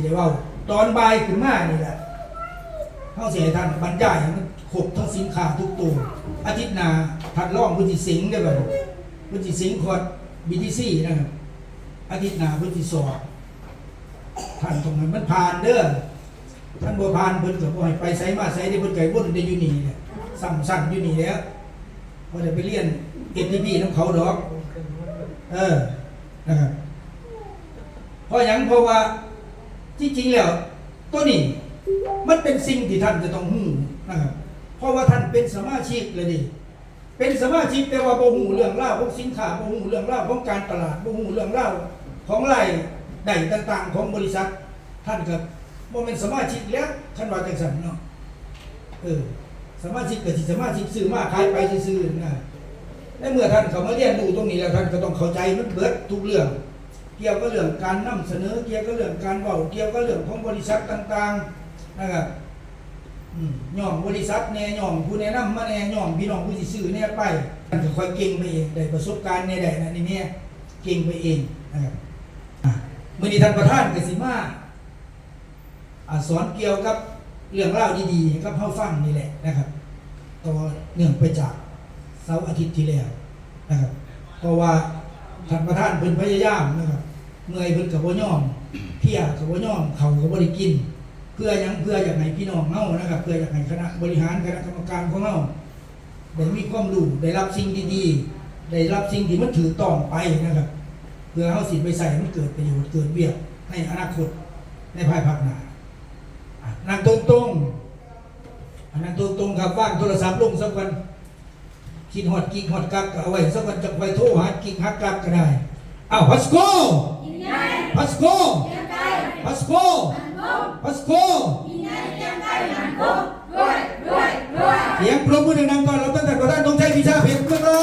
เดี๋ยวว่าตอนบ่ายขึ้นมานี่แหละเขาเสียท่านบรรยายมันครบทั้งสินค้าทุกตัวอาทิตย์หน้าท่านร่องพุทธิสิงห์ได้บ่พุทธิสิงห์คอร์ดBTCนะครับอาทิตย์หน้าพุทธิสอบท่านตรงนั้นมันผ่านเด้อท่านบ่ผ่านเพิ่นก็บ่ให้ไปไสมาไสได้เพิ่นไกวนได้อยู่นี่แหละซ้ำๆอยู่นี่แล้วบ่ได้ไปเรียน ATP นำเขาดอกนะครับเพราะหยังเพราะว่าจริงๆแล้วตัวนี้มันเป็นสิ่งที่ท่านจะต้องหูนะครับเพราะว่าท่านเป็นสมาชิกเลยดิเป็นสมาชิกแต่ว่าบ่หูเรื่องเล่าของสินค้าบ่หูเรื่องเล่าของการตลาดบ่หูเรื่องเล่าของรายได้ต่างๆของบริษัทท่านก็บ่เป็นสมาชิกแล้วท่านว่าจังซั่นเนาะสมาชิกก็สิสมาชิกซื้อมาขายไปซื่อๆนะและเมื่อท่านเข้ามาเรียนรู้ตรงนี้แล้วท่านก็ต้องเข้าใจมันเบิดทุกเรื่องเกี่ยวกับเรื่องการนำเสนอเกี่ยวกับเรื่องการเว้าเกี่ยวกับเรื่องของบริษัทต่างๆนะครับย่อมบริษัทแน่ย่อมผู้แนะนำมาแน่ย่อมพี่น้องผู้สิซื้อแน่ไปท่านก็ค่อยเก่งไปเองได้ประสบการณ์ในใดนั่นนี่เนี่ยเก่งไปเองนะครับมื้อนี้ท่านประธานก็สิมาสอนเกี่ยวกับเรื่องราวดีๆกับเฮาฟังนี่แหละนะครับต่อเนื่องไปจากเสาร์อาทิตย์ที่แล้วนะครับเพราะว่าท่านประธานเพิ่นพยายามนะครับเมื่อยเพิ่นก็บ่ยอมเพียก็บ่ยอมเขาก็บ่ได้กินเพื่อหยังเพื่ออยากให้พี่น้องเฮานะครับเพื่ออยากให้คณะบริหารคณะกรรมการของเฮาได้มีความรู้ได้รับสิ่งดีๆได้รับสิ่งที่มันถูกต้องไปนะครับเพื่อเฮาสิไปใส่มันเกิดประโยชน์เกิดเวียกในอนาคตในภายภาคหน้านั่งตรงๆนั่งตรงๆครับวางโทรศัพท์ลงสักวันคิดฮอดกิ๊กฮอดกักเอาไว้สักวันจะไปโทรหากิ๊กฮักกักก็ได้อ้าวพัสโกพัสโกพัสโกพัสโกเสียงปรบมือดังๆก่อนเราตั้งแต่ประธานตรงใจพิชาเพชรเพื่อนเรา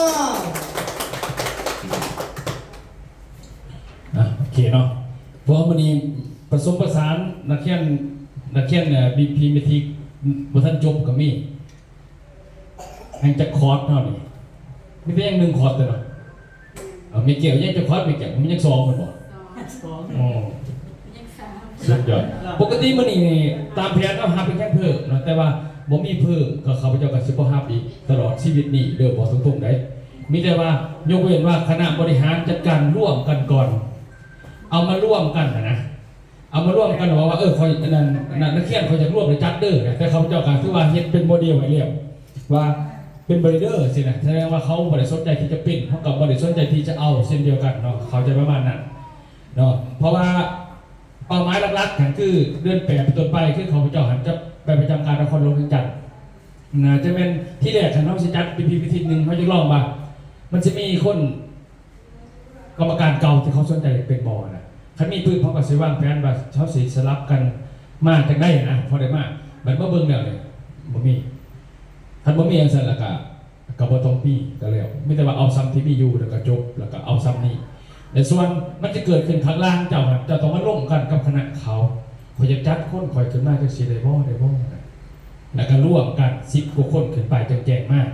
โอเคเนาะเพราะวันนี้ผสมผสานนักเขียนเนี่ยBP เมทิกบท่านจบกับมีแห่งจะคอร์สเท่านี้ไม่ใช่ยังหนึ่งคอร์สเลยเนาะไม่เกี่ยวยังจะคอร์สไม่เกี่ยวมันยังสองมันบอกสุดยอดปกติมันนี่ตามแผนเอาหาเป็นแค่เพิ่มนะแต่ว่าบ่มีเพิ่มก็เขาไปเจ้ากับซุปเปอร์ฮับอีกตลอดชีวิตนี่เดิมบอกตรงๆได้มีแต่ว่ายกเว้นว่าคณะบริหารจัดการร่วมกันก่อนเอามาร่วมกันนะเอามาร่วมกันว่าเขานั่นนักเขียนเขาจะร่วมในจัดเดอร์แต่เขาเจ้าการคือว่าเฮ็ดเป็นโมเดลไว้เรียบว่าเป็นบริเดอร์สินะแสดงว่าเขาบริสุทธิ์ใจที่จะปิ้นเขากับบริสุทธิ์ใจที่จะเอาเส้นเดียวกันเนาะเขาจะประมาณนั้นเนาะเพราะว่าเป้าหมายหลักๆกันคือเดือน8เป็นต้นไปคือเขาเจ้าหันจะไปประจำการนครหลวงจันทร์นะจะเป็นที่แรกฉันต้องจัดเป็นพิธีหนึ่งเขาจะลองมามันจะมีคนกรรมการเก่าที่เขาสนใจเป็นบอนะคันมีปืนเขาก็สิวางแผนว่าเขาสิสลับกันมาจังได้นะพอได้มาบัดบ่เบิ่งแล้วเนี่ยบ่มีคันบ่มีอันซั่นแล้วก็บ่ต้องปีก็แล้วไม่แต่ว่าเอาซ้ำที่มีอยู่แล้วก็จบแล้วก็เอาซ้ำนี้ในส่วนมันจะเกิดขึ้นข้างล่างเจ้าต้องมาร่วมกันกับคณะเขาคอยจะจัดคนคอยขึ้นมาจังซี่ได้บ่แล้วก็ร่วมกัน10กว่าคนขึ้นไปจังแจ้งมาก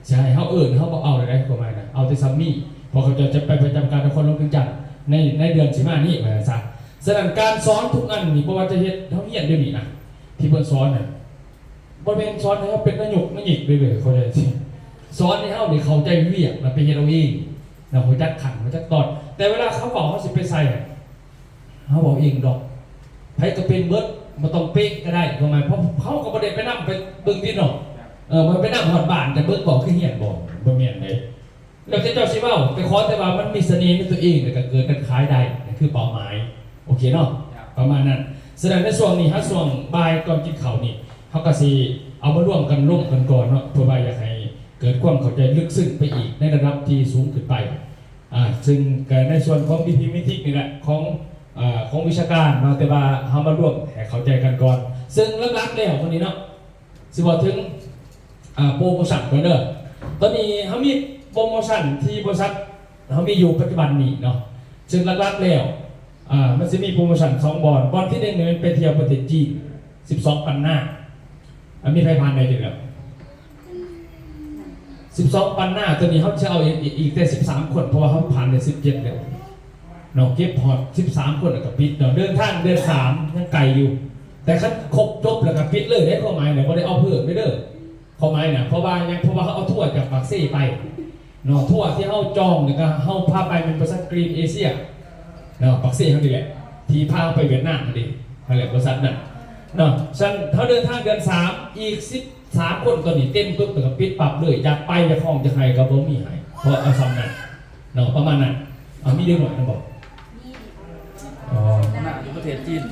ใช่เฮาเฮาบ่เอาได้ก็ไม่นะเอาแต่ซ้ำนี้พอเขาจะไปประจำการนครหลวงจันทร์ในเดือนสิมานี้มาซะฉะนั้นการสอนทุกอันนี่บ่ว่าจะเฮ็ดเฮาเรียนเดี๋ยวนี้นะที่เพิ่นสอนน่ะบ่แม่นสอนให้เฮาเป็นนายกนายหญิงเลยเข้าใจสิสอนให้เฮานี่เข้าใจเวียกแล้วไปเฮ็ดเอาเองแล้วฮู้จักขันฮู้จักตอนแต่เวลาเขาบอกเขาสิไปใส่เฮาบอกเองดอกไผก็เป็นเบิดบ่ต้องเป๊ะก็ได้ประมาณเพราะเขาก็บ่ได้ไปนำไปเบิ่งที่เนาะมันไปนำฮอดบ้านแต่เบิ่งบอกคือเฮียนบ่แม่นเด้แล้วเจ้าสิเว้าไปขอแต่ว่ามันมีเสน่ห์ในตัวเองแล้วก็เกิดกันขายได้นั่นคือเป้าหมายโอเคเนาะประมาณนั้นแสดงในช่วงนี้ฮะช่วงบ่ายก่อนกินข้าวนี่เฮาก็สิเอามาร่วมกันก่อนเนาะเพื่อว่าอยากให้เกิดความเข้าใจลึกซึ้งไปอีกในระดับที่สูงขึ้นไปซึ่งในส่วนของBPเมทิกนี่แหละของวิชาการเนาะแต่ว่าเฮามาร่วมให้เข้าใจกันก่อนซึ่งหลักๆแล้ววันนี้เนาะสิบอกถึงโปรโมชั่นก่อนเด้อตอนนี้เฮามีโปรโมชั่นที่บริษัทเขามีอยู่ปัจจุบันนี้เนาะซึ่งหลักๆแล้วมันจะมีโปรโมชั่น2บอลที่1เนี่ยเป็นเที่ยวประเทศจีน12 ปันหน้ามีใครผ่านได้ถึงแล้ว12 ปันหน้าตัวนี้เขาจะเอาอีกแต่13 คนเพราะว่าเขาผ่านได้17แล้ว เนาะเก็บพอร์ต13 คนแล้วก็ปิดเนาะเดินทางเดือน3ยังไกลอยู่ แต่คันครบจบแล้วก็ปิดเลยได้ข้อหมายเนี่ยบ่ได้เอาเพิ่มไม่เด้อข้อหมายน่ะเพราะว่าเขาเอาทั่วจากปากเซ่ไปเนาะทั่วที่เฮาจองเนี่ยก็เฮาพาไปเป็นบริษัทกรีนเอเชียเนาะปากเซ่เฮานี่แหละที่พาไปเวียดนามนั่นเองนั่นแหละบริษัทนั้นเนาะฉันเขาเดินทางเดือน3อีก13 คนตัวนี้เต็มปุ๊บแล้วก็ปิดปรับเลยอยากไปจะคล้องจะให้ก็บ่มีให้เพราะเอาซ้ำนั้นเนาะประมาณนั้นเอามีเด็กหน่อยนะบอกอ๋อ หน้าประเทศจีน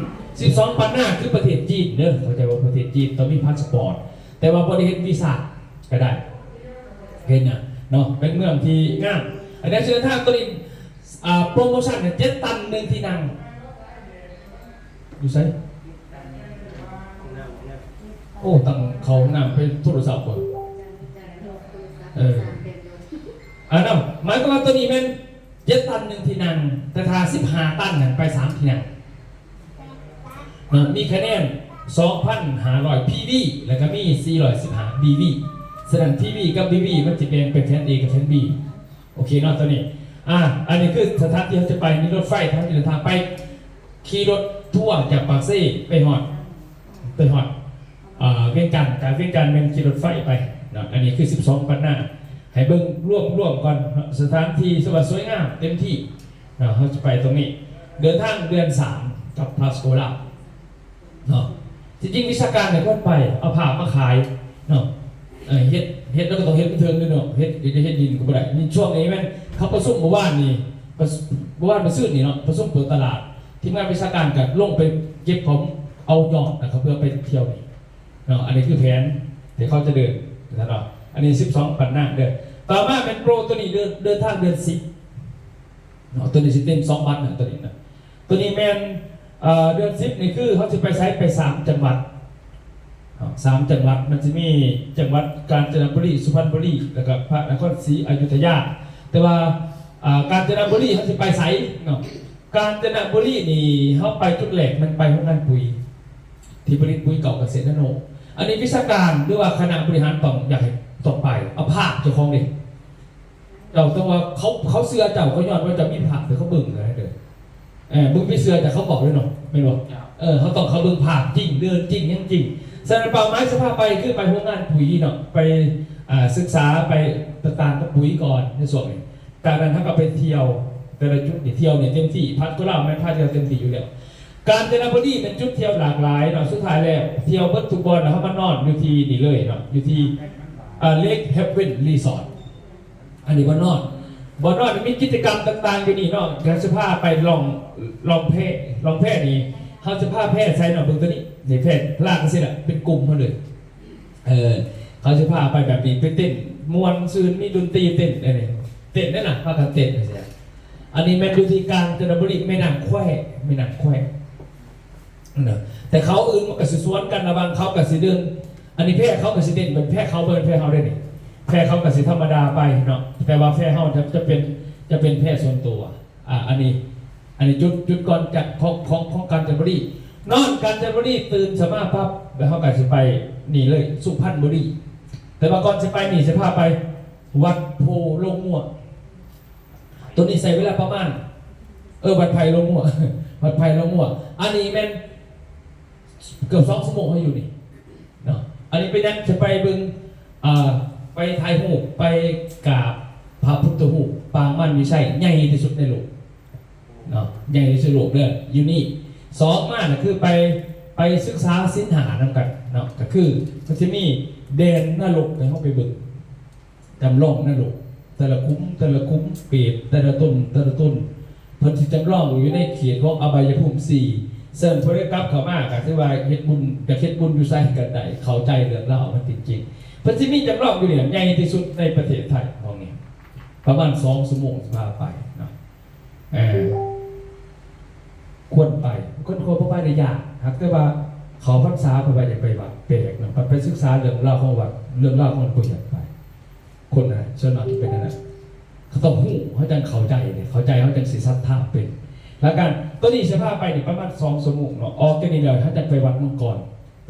12 ปันหน้าคือประเทศจีนเนอะเข้าใจว่าประเทศจีนต้องมีพาสปอร์ตแต่ว่าบริเวณวีซ่าก็ได้เห็นนะเนาะเป็นเมืองที่งามอันนี้เชิญท่านตัวนี้โปรโมชั่นเนี่ย7 ตัน1ที่นั่งอยู่ไซโอ้ตั้งเขานำไปโทรศัพท์ก่อนนั่นหมายความว่าตัวนี้เป็น7 ตัน1ที่นั่งแต่ถ้า15 ตันเนี่ยไป3ที่นั่งมีคะแนน 2,500 PV แล้วก็มี 415 BV แสดง PV กับ BV มันจะเป็นแทน A กับแทน B โอเคเนาะตัวนี้อันนี้คือสถานที่เขาจะไปนี่รถไฟทางเดินทางไปขี่รถทั่วจากปากเซ่ไปหอดเวียงจันทร์การเวียงจันทร์เป็นขี่รถไฟไปเนาะอันนี้คือ 12 ปันหน้าให้เบิ่งร่วมก่อนสถานที่สวยงามเต็มที่เขาจะไปตรงนี้เดินทางเดือน3กับพลาสโกล่าเนาะจริงๆวิชาการเนี่ยก็ไปเอาผ้ามาขายเนาะเฮ็ดแล้วก็ต้องเฮ็ดเป็นเทิงด้วยเนาะเฮ็ดดินก็ไม่ได้นี่ช่วงนี้แม่นเขาประชุมเมื่อวานนี่มาซื้อนี่เนาะประชุมเปิดตลาดทีมงานวิชาการกับลงไปเก็บของเอายอดนะครับเพื่อไปเที่ยวนี่เนาะอันนี้คือแผนเดี๋ยวเขาจะเดินนะเนาะอันนี้12 ปันหน้าเดินต่อมาเป็นโปรตัวนี้เดินทางเดือน10เนาะตัวนี้สิเต็ม2 วันนะตัวนี้นะตัวนี้แมนเดือน10นี่คือเขาจะไปใช้ไป3 จังหวัด3 จังหวัดมันจะมีจังหวัดกาญจนบุรีสุพรรณบุรีแล้วก็พระนครศรีอยุธยาแต่ว่ากาญจนบุรีเขาจะไปไสเนาะกาญจนบุรีนี่เขาไปจุดแหลกมันไปโรงงานปุ๋ยที่ผลิตปุ๋ยเก่าเกษตรนาโนอันนี้วิชาการหรือว่าคณะบริหารต้องอยากให้ต่อไปเอาภาพเจ้าของดิเราต้องว่าเขาเสื้อเจ้าเขาย้อนว่าจะมีภาพแต่เขาเบิ่งเลยเด้อบึงไม่เสื้อแต่เขาบอกด้วยเนาะไม่รู้เขาต้องเขาเบิ่งภาพจริงเดินจริงยังจริงสำหรับเป้าหมายสภาพไปคือไปโรงงานปุ๋ยเนาะไปศึกษาไปต่างกับปุ๋ยก่อนในส่วนนี้จากนั้นถ้าก็ไปเที่ยวแต่ละจุดเที่ยวเนี่ยเต็มที่พัดก็เล่าไม่พลาดเที่ยวเต็มที่อยู่แล้วการเจริญบุรีเป็นจุดเที่ยวหลากหลายเนาะสุดท้ายแล้วเที่ยวเบิร์ทุกบอลนะเขามานอนอยู่ที่นี่เลยเนาะอยู่ที่เลคเฮเวนรีสอร์ทอันนี้ว่านอนมีกิจกรรมต่างๆอยู่นี่เนาะการสภาพไปลองแพทย์นี่เขาจะพาแพทย์ใช้เนาะเบื้องต้นนี้ในแพทย์ลากกันสิละเป็นกลุ่มเขาเลยเขาจะพาไปแบบนี้ไปเต้นมวนซืนมีดนตรีเต้นอะไรเต้นนั่นน่ะพากันเต้นอะไรอันนี้แม่ดูที่กลางจันทบุรีไม่นำแควเนาะแต่เขาอื่นมันก็สิสวนกันระบางเขากับสิเดินอันนี้แพทย์เขากับสิเด่นเป็นแพทย์เขาเบิร์นแพทย์เขาได้นี่แพทย์เขากับสิธรรมดาไปเนาะแต่ว่าแพทย์เขาจะเป็นแพทย์ส่วนตัวอันนี้จุดก่อนจากของกาญจนบุรีนอนกาญจนบุรีตื่นสมาปั๊บแล้วเขาก็สิไปนี่เลยสุพรรณบุรีแต่ว่าก่อนจะไปนี่จะพาไปวัดโพลงมั่วตัวนี้ใส่เวลาประมาณวัดไผ่ลงมั่วอันนี้แม่นเกือบ2 ชั่วโมงเขาอยู่นี่เนาะอันนี้ไปนั่งจะไปบึงไปถ่ายรูปไปกราบพระพุทธรูปปางมันวิชัยใหญ่ที่สุดในโลกเนาะใหญ่ที่สุดในโลกเลยอยู่นี่2มานะคือไปศึกษาสินหานำกันเนาะก็คือมันจะมีแดนนรกในห้องไปบึงจำลองนรกแต่ละคุ้มเปรตแต่ละต้นเพิ่นสิจำลองอยู่ในเขตของอบายภูมิ4เสริมพระกลับเข้ามาก็คือว่าเฮ็ดบุญอยู่ไสกันได้เข้าใจเรื่องราวมันจริงๆเพิ่นสิมีจำลองอยู่เนี่ยใหญ่ที่สุดในประเทศไทยห้องนี้ประมาณ2 ชั่วโมงพาไปเนาะควรไปคนไปได้ยากครับแต่ว่าเขาพรรษาไปอยากไปวัดแปลกเนาะไปศึกษาเรื่องราวของวัดเรื่องราวของคนอยากไปคนนะส่วนมากที่เป็นนั่นแหละเขาต้องหู้เขาจังเข้าใจเนี่ยเข้าใจเขาจังสิศรัทธาเป็นแล้วกันตัวนี้สภาพไปนี่ประมาณ2 ชั่วโมงเนาะออกจากนี่เลยเขาจะไปวัดมังกร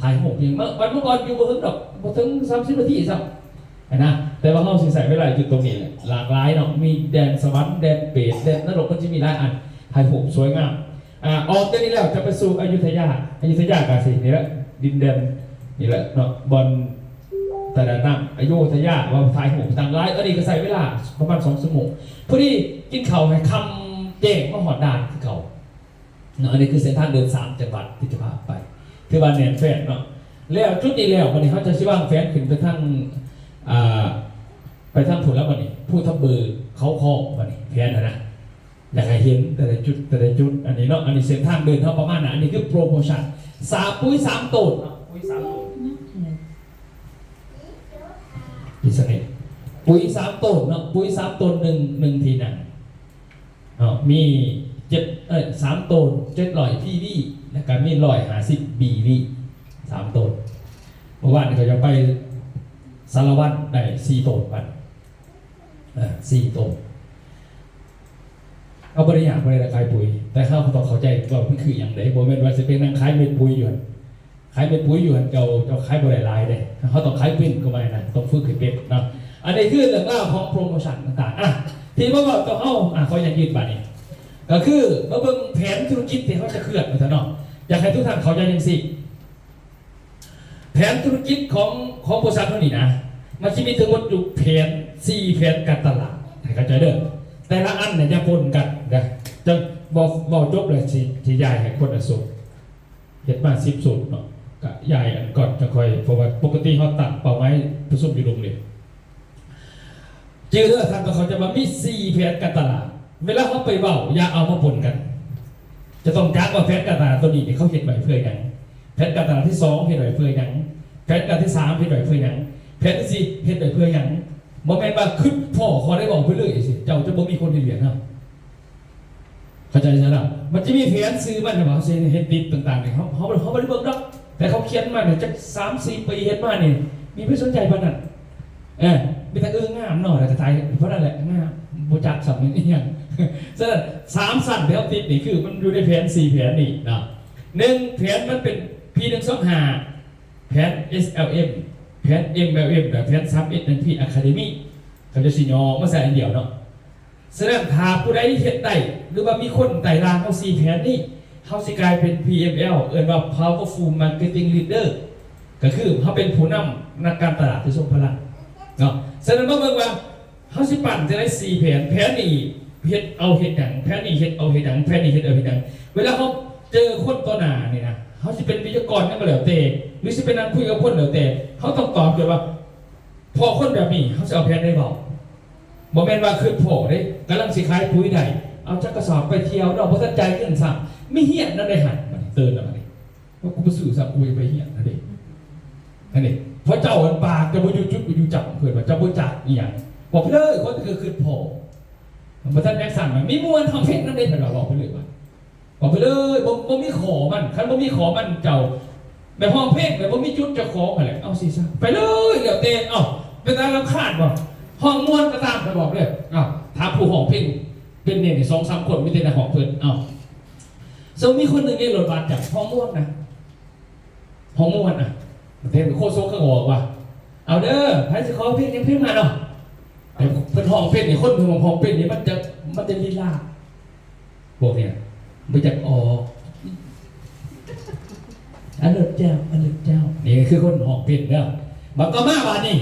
ถ่ายรูปอย่างวัดมังกรอยู่บ่ถึงดอกบ่ถึง30 นาทีซ้ำนะ แต่ว่าเขาสิใส่เวลาอยู่ตรงนี้แหละหลากหลายเนาะมีแดนสวรรค์แดนเปรตแดนนรกมันจะมีหลายอันถ่ายผมสวยงามออกจากนี้แล้วจะไปสู่อยุธยากันสินี่แหละดินแดนนี่แหละเนาะบอลแต่ละน้ำอยุธยาว่าถ่ายผมต่างหลายอันนี้ก็ใส่เวลาประมาณ2 ชั่วโมงพอดีกินเข่าให้คำเจ๊งมาหอดด่านคือเก่าอันนี้คือเส้นทางเดิน3 จังหวัดที่จะพาไปคือบ้านแหนนแฟนเนาะแล้วจุดนี้แล้ววันนี้เขาจะชิว่างแฟนขึ้นไปทางผลแล้ววันนี้ผู้ทับเบอร์เขาคอวันนี้แพนนะอยากให้เห็นแต่ละจุดอันนี้เนาะอันนี้เส้นทางเดินเท่าประมาณนั้นอันนี้คือโปรโมชั่นปุ๋ย3 ตูดปุ๋ย3 ตูดพิเศษปุ๋ย3 ตูดเนาะปุ๋ย3 ตูด1 ทีนั่นมี3 ตูด700 PV แล้วก็มี150 BV 3 ตูดเมื่อวานเขาจะไปสารวัตรได้4 ตูดปัน4 ตูดเอาบริหารบริหารขายปุ๋ยแต่เขาต้องเข้าใจว่ามันคืออย่างไรโบเมนว่าจะเป็นนางขายเม็ดปุ๋ยอยู่ขายเม็ดปุ๋ยอยู่เจ้าขายบริหารลายเลยเขาต้องขายเป็นก็ไม่นะต้องฝึกให้เป็นนะอันนี้คือเรื่องราวของโปรโมชั่นต่างๆที่ว่าต้องเอาเขาอยากยืดบัตรนี่ก็คือมาเบิ่งแผนธุรกิจที่เขาจะเคลื่อนมาถนอมอยากให้ทุกท่านเข้าใจอย่างสิแผนธุรกิจของบริษัทเท่านี้นะมันจะมีทั้งหมดอยู่แผน4 แผนการตลาดให้เข้าใจเด้อแต่ละอันเนี่ยจะปนกันนะจะบอกจบเลยที่ใหญ่ให้คนสุดเห็นมา10 สูตรเนาะก็ใหญ่อันก่อนจะคอยเพราะว่าปกติเขาตัดเป่าไม้ผสมอยู่ลงเลยจืดเด้อท่านก็เขาจะมามี4 แผนการตลาดเวลาเขาไปเบาอย่าเอามาปนกันจะต้องจักว่าแผนการตลาดตัวนี้เขาเห็นไว้เพื่ออย่างแผนการตลาดที่2เห็นไว้เพื่ออย่างแผนการที่3เห็นไว้เพื่ออย่างแผนที่4เห็นไว้เพื่ออย่างบ่แม่นว่าขึ้นพ่อขอได้บอกไปเลยสิเจ้าจะบ่มีคนเรียนครับเข้าใจใช่ไหมมันจะมีแผนซื้อมันนะว่าเซนเฮดดิตต่างๆเนี่ยเขาไม่ได้เบิ่งดอกแต่เขาเขียนมาเนี่ยจะ3-4 ปีเห็นมาเนี่ยมีผู้สนใจบ้างนั่นมีแต่งามหน่อยแต่ไทยเพราะนั่นแหละงามบูจักสับนี่อย่างฉะนั้น3 สั่นที่เขาติดนี่คือมันอยู่ในแผน4 แผนนี่นะ1 แผนมันเป็น P125 แผน SLMแพท MLM แบบแพทซับSNP Academy เขาจะสิยอมาใส่อันเดียวเนาะแสดงถ้าผู้ใดเฮ็ดได้หรือว่ามีคนไต่รางเขา4 แผนนี้เขาสิกลายเป็น PML เอิ้นว่า Powerful Marketing Leader ก็คือเขาเป็นผู้นำนักการตลาดที่ทรงพลังเนาะแสดงว่าเขาสิปั่นจะได้4 แผนแผนนี้เฮ็ดเอาเฮ็ดหยังแผนนี้เฮ็ดเอาเฮ็ดหยังแผนนี้เฮ็ดเอาเฮ็ดหยังเวลาเขาเจอคนต่อหน้านี่นะเขาจะเป็นวิทยากรนั่นก็แล้วแต่หรือจะเป็นนักคุยกับคนแล้วแต่เขาต้องตอบเกี่ยวว่าพอคนแบบนี้เขาจะเอาแผนได้บอกโมเมนต์ว่าคือโผล่ได้กำลังสิขายปุ๋ยใดเอาจักกระสอบไปเที่ยวเราพอสนใจเรื่องสั่งไม่เหี้ยนั่นได้หันมาเตือนแล้วมาดิว่ากูไปสื่อสั่งกูไปเหี้ยนั่นเองเพราะเจ้าวันปากจะบุญจุดบุญจับเผื่อว่าจะบุญจัดอย่างบอกเลยคนคือโผล่มาท่านแม็กสั่งมันมีมวลทำเพลงนั่นเองเราบอกไปเลยว่าบอกไปเลยบ่มีขอมันคันบ่มีขอมันเจ้าแบบห้องเพลงแบบบ่มีจุดจะขออะไรเอาสิซะไปเลยเดี๋ยวเตะเป็นตามรำคาญบ่ห้องม้วนก็ตามไปบอกเลยถามผู้ห้องเพลงเป็นเนี่ย2-3 คนไม่ได้ในห้องเพิ่นซึ่งมีคนหนึ่งเนี่ยโหลดบัตรจากห้องม้วนนะห้องม้วนเต้นโคโซ่ข้างหัวว่ะเอาเด้อใครจะขอเพลงยังเพลงมาเนาะแต่เป็นห้องเพลงนี่คนหนึ่งของห้องเพลงนี่มันจะลีลาพวกเนี่ยไม่จักออกอันเลิศเจ้านี่คือคนห้องเพลงเนาะบักก็มาบานนี่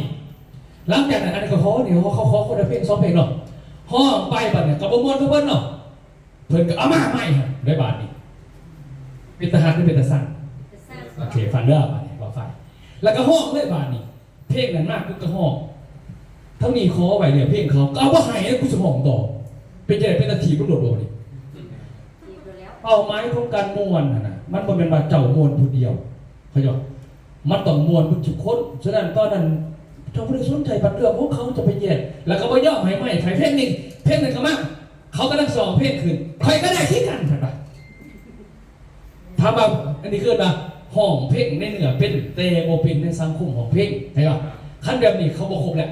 หลังจากนั้นอันนี้ก็ขอเนี่ยเขาขอคนละเพลง2 เพลงเนาะห้องไปบัดเนี่ยกับมวลทุกคนเนาะเพิ่นก็เอามาใหม่ได้บาทนี่เป็นทหารหรือเป็นทหารโอเคฟังเด้อบาทนี่บอกไฟแล้วก็ห้องได้บาทนี่เพลงนั้นมากก็ห้องเท่านี้ขอไว้เนี่ยเพลงเขาก็เอาว่าให้กูสมองต่อเป็นใจเป็นนาทีก็โดดนี่เป้าหมายของการมวลนะมันเป็นว่าเจ้ามวลผู้เดียวเขาบอกมันต้องมวลทุกคนฉะนั้นตอนนั้นเจ้าผู้ใดสนใจบัตรเรื่องพวกเขาจะไปแย่แล้วก็ไปย่อให้ไม่ใครเพลงหนึ่งก็มากเขาก็ต้องสองเพลงขึ้นใครก็ได้ที่กันใช่ปะถ้าแบบอันนี้คือแบบห้องเพลงในเหนือเป็นเตโมเป็นในสังคมของเพลงใช่ปะขั้นแบบนี้เขาบอกครบแล้ว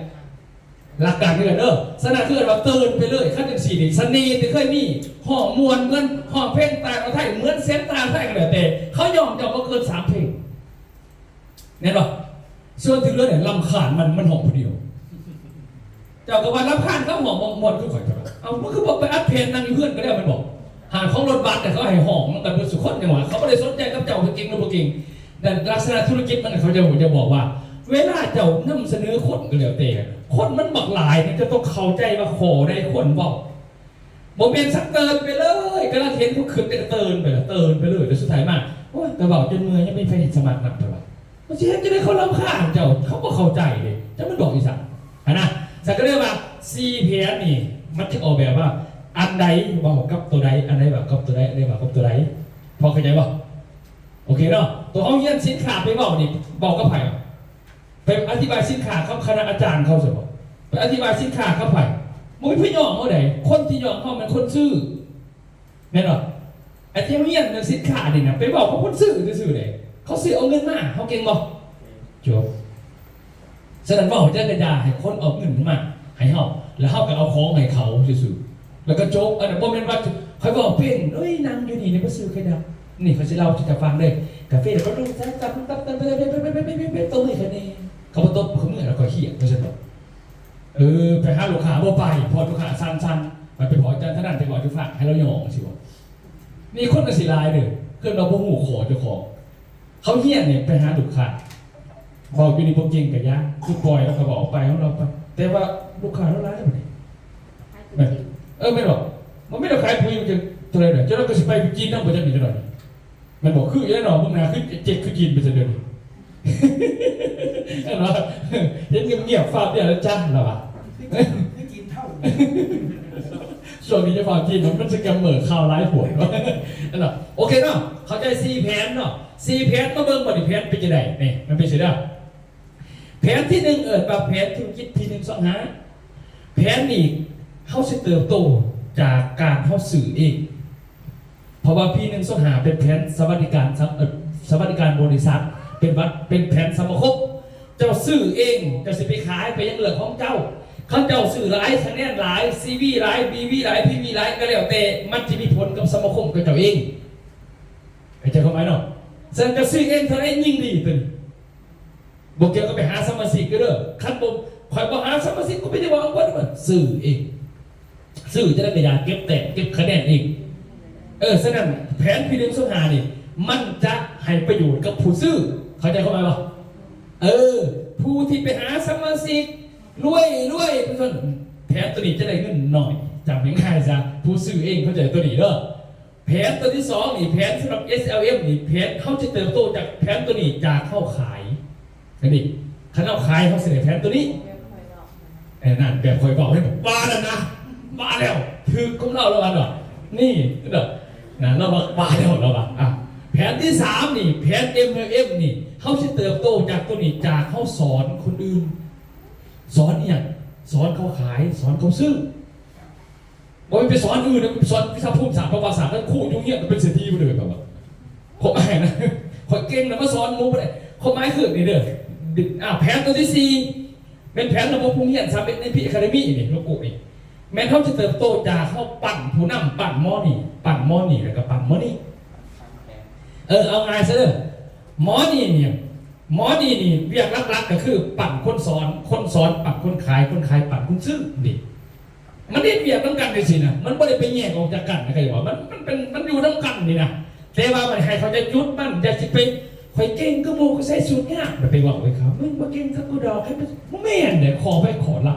หลักการนี่แหละเด้อสนาคือแบบเตือนไปเลยขั้นเป็น4 นี่สนีที่เคยมีห้องมวลเงินห้องเพลงตาเราไทยเหมือนเซนตาไทยกันเลยแต่เขายอมจะเอาเกิน3 เพลงเนี่ยหรอส่วนที่เหลือเนี่ยลำขาดมันห้องผู้เดียว จ้าก็ว่ารับผ่านเขาหอมหมดคือข่อยเอามันคือบอกไปอัดเพลงนั่งอยู่เพื่อนก็ได้มันบอกหาของรถบัสแต่เขาให้หอมมันกันเป็นสุขคนอย่างว่าเขาไม่ได้สนใจกับเจ้าจริงหรือเปล่าจริงแต่ลักษณะธุรกิจมันเขาจะบอกว่าเวลาเจ้านำเสนอคนก็แล้วแต่คนมันบักหลายเนี่ยจะต้องเข้าใจว่าขอได้คนบอกโมเมนต์สักเตินไปเลยก็แล้วเห็นเขาขึ้นไปเตินไปเลยเตินไปเลยแต่สุดท้ายมากโอ้ยกระเป๋าจนมือยังไม่ไฟสมัครนักเท่าไหร่มันเชื่อจะได้เขาลำคาญเจ้าเขาก็เข้าใจเลยจะมันบอกอีสักนะสักก็เรียกว่าซีเพียนี่มันจะออกแบบว่าอันใดบอกกับตัวใดอันใดบอกกับตัวใดอันใดบอกกับตัวใดพอเข้าใจป่ะโอเคเนาะตัวเขาเยี่ยนสินค้าไปบอกนี่บอกกับไผ่ไปอธิบายสินค้าเขาคณะอาจารย์เขาสิบอกไปอธิบายสินค้าเขาไผ่มึงพี่ยอมเขาไหนคนที่ยอมเขามันคนซื่อแน่นอนไอ้ที่เยี่ยนสินค้านี่นะไปบอกเขาคนซื่อซื่อไหนเขาซื้อเอาเงินมาเขาเก่งบ่จบฉะนั้นบอกจะกระจายให้คนเอาเงินมาให้เขาแล้วเขาก็เอาของให้เขาซื่อแล้วก็โจ๊กอันนั้นโมเมนต์ว่าเขาบอกเป็นเอ้ยนางอยู่นี่ในพระสื่อใครดังนี่เขาจะเล่าจะฟังเลยกาแฟเขาดูจับตับตัวมือแค่นี้เขาบอกตัวเขาเหนื่อยแล้วก็เหี้ยเขาจะบอกไปหาลูกค้าบ่ไปพอลูกค้าสั้นมันไปพอจันทนันไปบอกทุกฝ่ายให้เราหยองสิวะนี่คนกันสิลายเลยเพื่อนเราบ่หูขอจะขอเขาเหี้ยเนี่ยไปหาลูกค้าบอกอยู่นี่พวกจริงกับยะคือปล่อยแล้วก็บอกไปของเราไปแต่ว่าลูกค้าเราร้ายแบบนี้ไม่หรอกมันไม่ได้ขายปุ๋ยมันจะอะไรเนี่ยจะเราก็สิไปจีนนั่งไปจะมีจะหน่อยมันบอกคือยังหนอพวกนาคือเจ็ดคือจีนไปจะเดินเห็นไหมเห็นเงียบๆฟาดเนี่ยแล้วจ้าหรอวะคือจีนเท่าช่วงนี้จะฟังจีนมันจะกำเนิดข่าวร้ายผลนั่นหรอโอเคเนาะเข้าใจซีแผนเนาะซีแผนมาเบิ่งบริแผนเป็นยังไงเนี่ยมันเป็นเสร็จแล้วแผนที่หนึ่งแบบแผนธุรกิจที่หนึ่งสองหาแผนนี้เขาจะเติบโตจากการเข้าสื่อเองเพราะว่าพี่หนึ่งสองหาเป็นแผนสวัสดิการบริษัทเป็นแผนสมาคมเจ้าซื้อเองจะสิไปขายไปยังเหลือของเจ้าเขาเจ้าซื้อหลายคะแนนหลายซีวีหลายบีวีหลายพีวีหลายก็แล้วแต่มันจะมีผลกับสมาคมกับเจ้าเองเข้าใจเขาไหมเนาะฉะนั้นจะซื้อเองเท่านั้นยิ่งดีตัวนี้บอกเกี่ยวกับไปหาสมาชิกก็เด้อขั้นบนคอยบอกหาสมาชิกก็ไม่ได้วางวัดมันซื้อเองซื้อจะได้ไปยาเก็บแต่เก็บคะแนนเองฉะนั้นแผนพี่หนึ่งสองหานี่มันจะให้ประโยชน์กับผู้ซื้อเข้าใจเขาไหมวะผู้ที่ไปหาสมาชิกรวยเป็นต้นแผนตัวนี้จะได้เงินหน่อยจำง่ายๆจ้ะผู้ซื้อเองเข้าใจตัวนี้เด้อแผนตัวที่สองนี่แผนสำหรับ SLM นี่แผนเขาจะเติบโตจากแผนตัวนี้จากเข้าขายนี่ขันเอาขายเขาเสนอแผนตัวนี้นั่นแบบคอยบอกให้ผมมาแล้วนะมาแล้วถือกุ้งเล่าแล้ววันหรอนี่เด้อนะเรามาแล้วเราแผนที่สามนี่แผน MLM นี่เขาจะเติบโตจากตัวนี้จากเขาสอนคนอื่นสอนเนี่ยสอนเขาขายสอนเขาซื้อบอกไปสอนอื่นนะสอนวิชาภูมิศาสตร์ประวัติศาสตร์แล้วคู่ยุ่งเงี้ยเป็นเศรษฐีไปเลยแบบว่าผมอ่านนะขอเก่งนะมาสอนมูไปเลยข้อไม้คือนี่เด้อแผนตัวที่สี่เป็นแผนระบบภูมิศาสตร์เป็นในพีอะคาเดมี่นี่โลโก้นี่แม้เขาจะเติบโตจากเขาปั่นผู้นำปั่นมอนี่แล้วก็ปั่นมอนี่เอาไงซะเด้อหมอนี่เรียกลักๆก็คือปั่นคนสอนปั่นคนขายปั่นคนซื้อนี่มันได้เปรียบทั้งกันเลยสินะมันไม่ได้ไปแยกออกจากกันนะใครบอกมันอยู่ทั้งกันนี่นะแต่ว่ามันให้เขาจะยุดมันจะไปคอยเก่งก็โมก็ใส่สูตรเนี่ยไปบอกไว้เขามึงมาเก่งสักกูดอกให้มันแม่นเนี่ยขอไปขอเล่า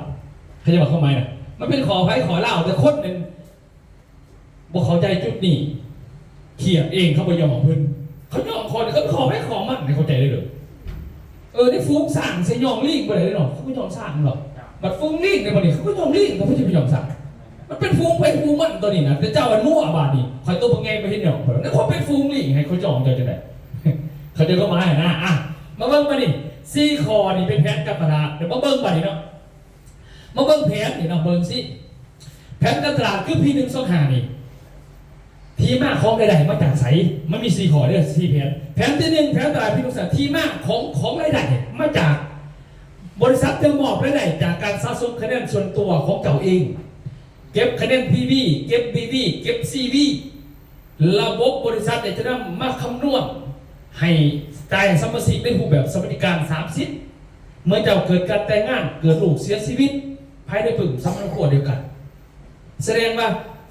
ใครจะบอกเขาไหมนะมันเป็นขอไปขอเล่าแต่คนหนึ่งบอกเขาใจจุดนี้เขียนเองเขาไปยอมเพิ่นเขายอมคนเขาขอให้ขอมันให้เข้าใจได้เลยได้ฟุ้งสั่งเสียยองลิ่งไปเลยหรอกเขาไม่ยอมสั่งหรอกบัดฟุ้งลิ่งในวันนี้เขาไม่ยอมลิ่งเขาไม่ใช่ไม่ยอมสั่งมันเป็นฟุ้งไปฟุ้งมันตัวนี้นะแต่เจ้าวันมั่วบาดนี่คอยตัวพังไงไปที่เหนียวนั่นเขาเป็นฟุ้งลิ่งให้เขาจองจะได้เขาจะก็มาหน้ามาเบิ้งมาดิซี่คอนี่เป็นแผนการตลาดเดี๋ยวมาเบิ้งมาดิเนาะมาเบิ้งแผนนี่เนาะเบิ้งสิแผนการตลาดคือพี่หนึ่งสองหานี่ที่มาของใดๆมาจากใสมันมี4ข้อเด้อ4แผนที่1แผนตลาดพี่น้องสัตว์ที่มาของรายได้มาจากบริษัทจะมอบรายได้จากการสะสมคะแนนส่วนตัวของเจ้าเองเก็บคะแนน PV เก็บ BV เก็บ CV ระบบบริษัทจะนำมาคำนวณให้จ่ายสมาชิกในรูปแบบสวัสดิการ30เมื่อเจ้าเกิดการแต่งงานเกิดลูกเสียชีวิตภ ายในปึ่งสำนักโคเดียวกันแสดงว่า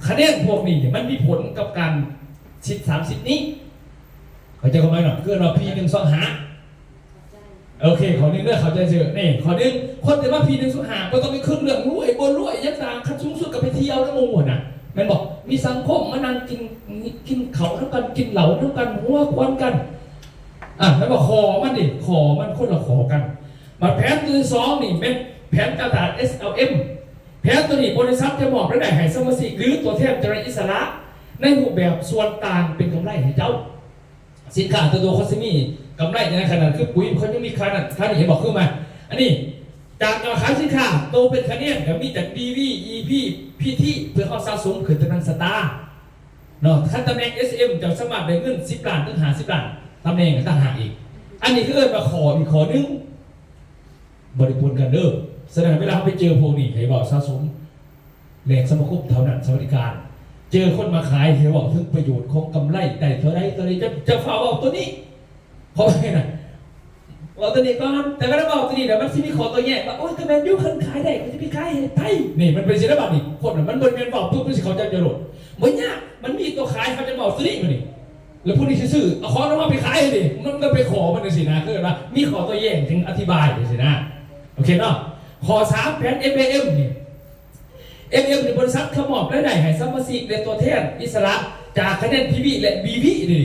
คะแนนพวกนี้เนี่ยมันมีผลกับการสิทธิ์30นี้เข้าใจไหมหน่อยคือเราพีหนึ่งสองหาโอเคขอหนึ่งเรื่องเขาใจเจอนี่ขอหนึ่งคนแต่ว่าพีหนึ่งสองหาก็ต้องไปขึ้นเรื่องรวยบนรวยยักษ์ตาขั้นสูงสุดกับไปเที่ยวแล้วโมโหน่ะมันบอกมีสังคมมานั่งกินเขาทั้งกันกินเหล่าทั้งกันหัวควนกันแล้วบอกขอมันดิขอมันคนละขอกันมาแผนตัวที่สองนี่เป็นแผนตลาด SLM แผนตัวนี้บริษัทจะมอบรายได้ให้สมาชิกหรือตัวแทนจริญอิสระในรูปแบบส่วนต่างเป็นกำไรให้เจ้าสินค้าตัวเขาจะมีกำไรในขนาดคือปุ๋ยเขาจะมีขนาดเห็นบอกขึ้นมาอันนี้จากราคาสินค้าโตเป็นคะแนนกับมีจาก DV EP PT เพื่อเขาสะสมขึ้นตำแหน่งสตาร์เนาะขั้นตำแหน่ง SM จะสมัครได้เงิน10 ล้านถึง50 ล้านตำแหน่งต่างหากอีกอันนี้คือมาขออีกขอนึงบริบูรณ์กันเด้อแสดงเวลาไปเจอพวกนี้ให้บอกสะสมแหล่งสมาคมเท่านั้นสวัสดิการเจอคนมาขายให้บอกถึงประโยชน์ของกำไรแต่เท่าไรจะฝ่าบอกตัวนี้เพราะไงนะบอกตัวนี้ก่อนแต่ก็ต้องบอกตัวนี้เดี๋ยวมันจะมีขอตัวแย่ว่าโอ๊ยแต่แมนยูคนขายได้เขาจะไปขายให้ไทยนี่มันเป็นศิลปะนี่คนมันบนเงินบอกปุ๊บเขาจะหลุดเหมือนเนี่ยมันมีตัวขายเขาจะบอกตัวนี้มาดิแล้วพวกนี้ซื่อเอาขอน้องมาไปขายดิมันก็ไปขอมันเลยสินะคือว่ามีขอตัวแย่ถึงอธิบายเลยสินะโอเคเนาะขอ3แผน MAM นี่ MM ในบริษัทขมอบและได้ให้สมาชิกและตัวแทนอิสระจากคะแนน PV และ BV นี่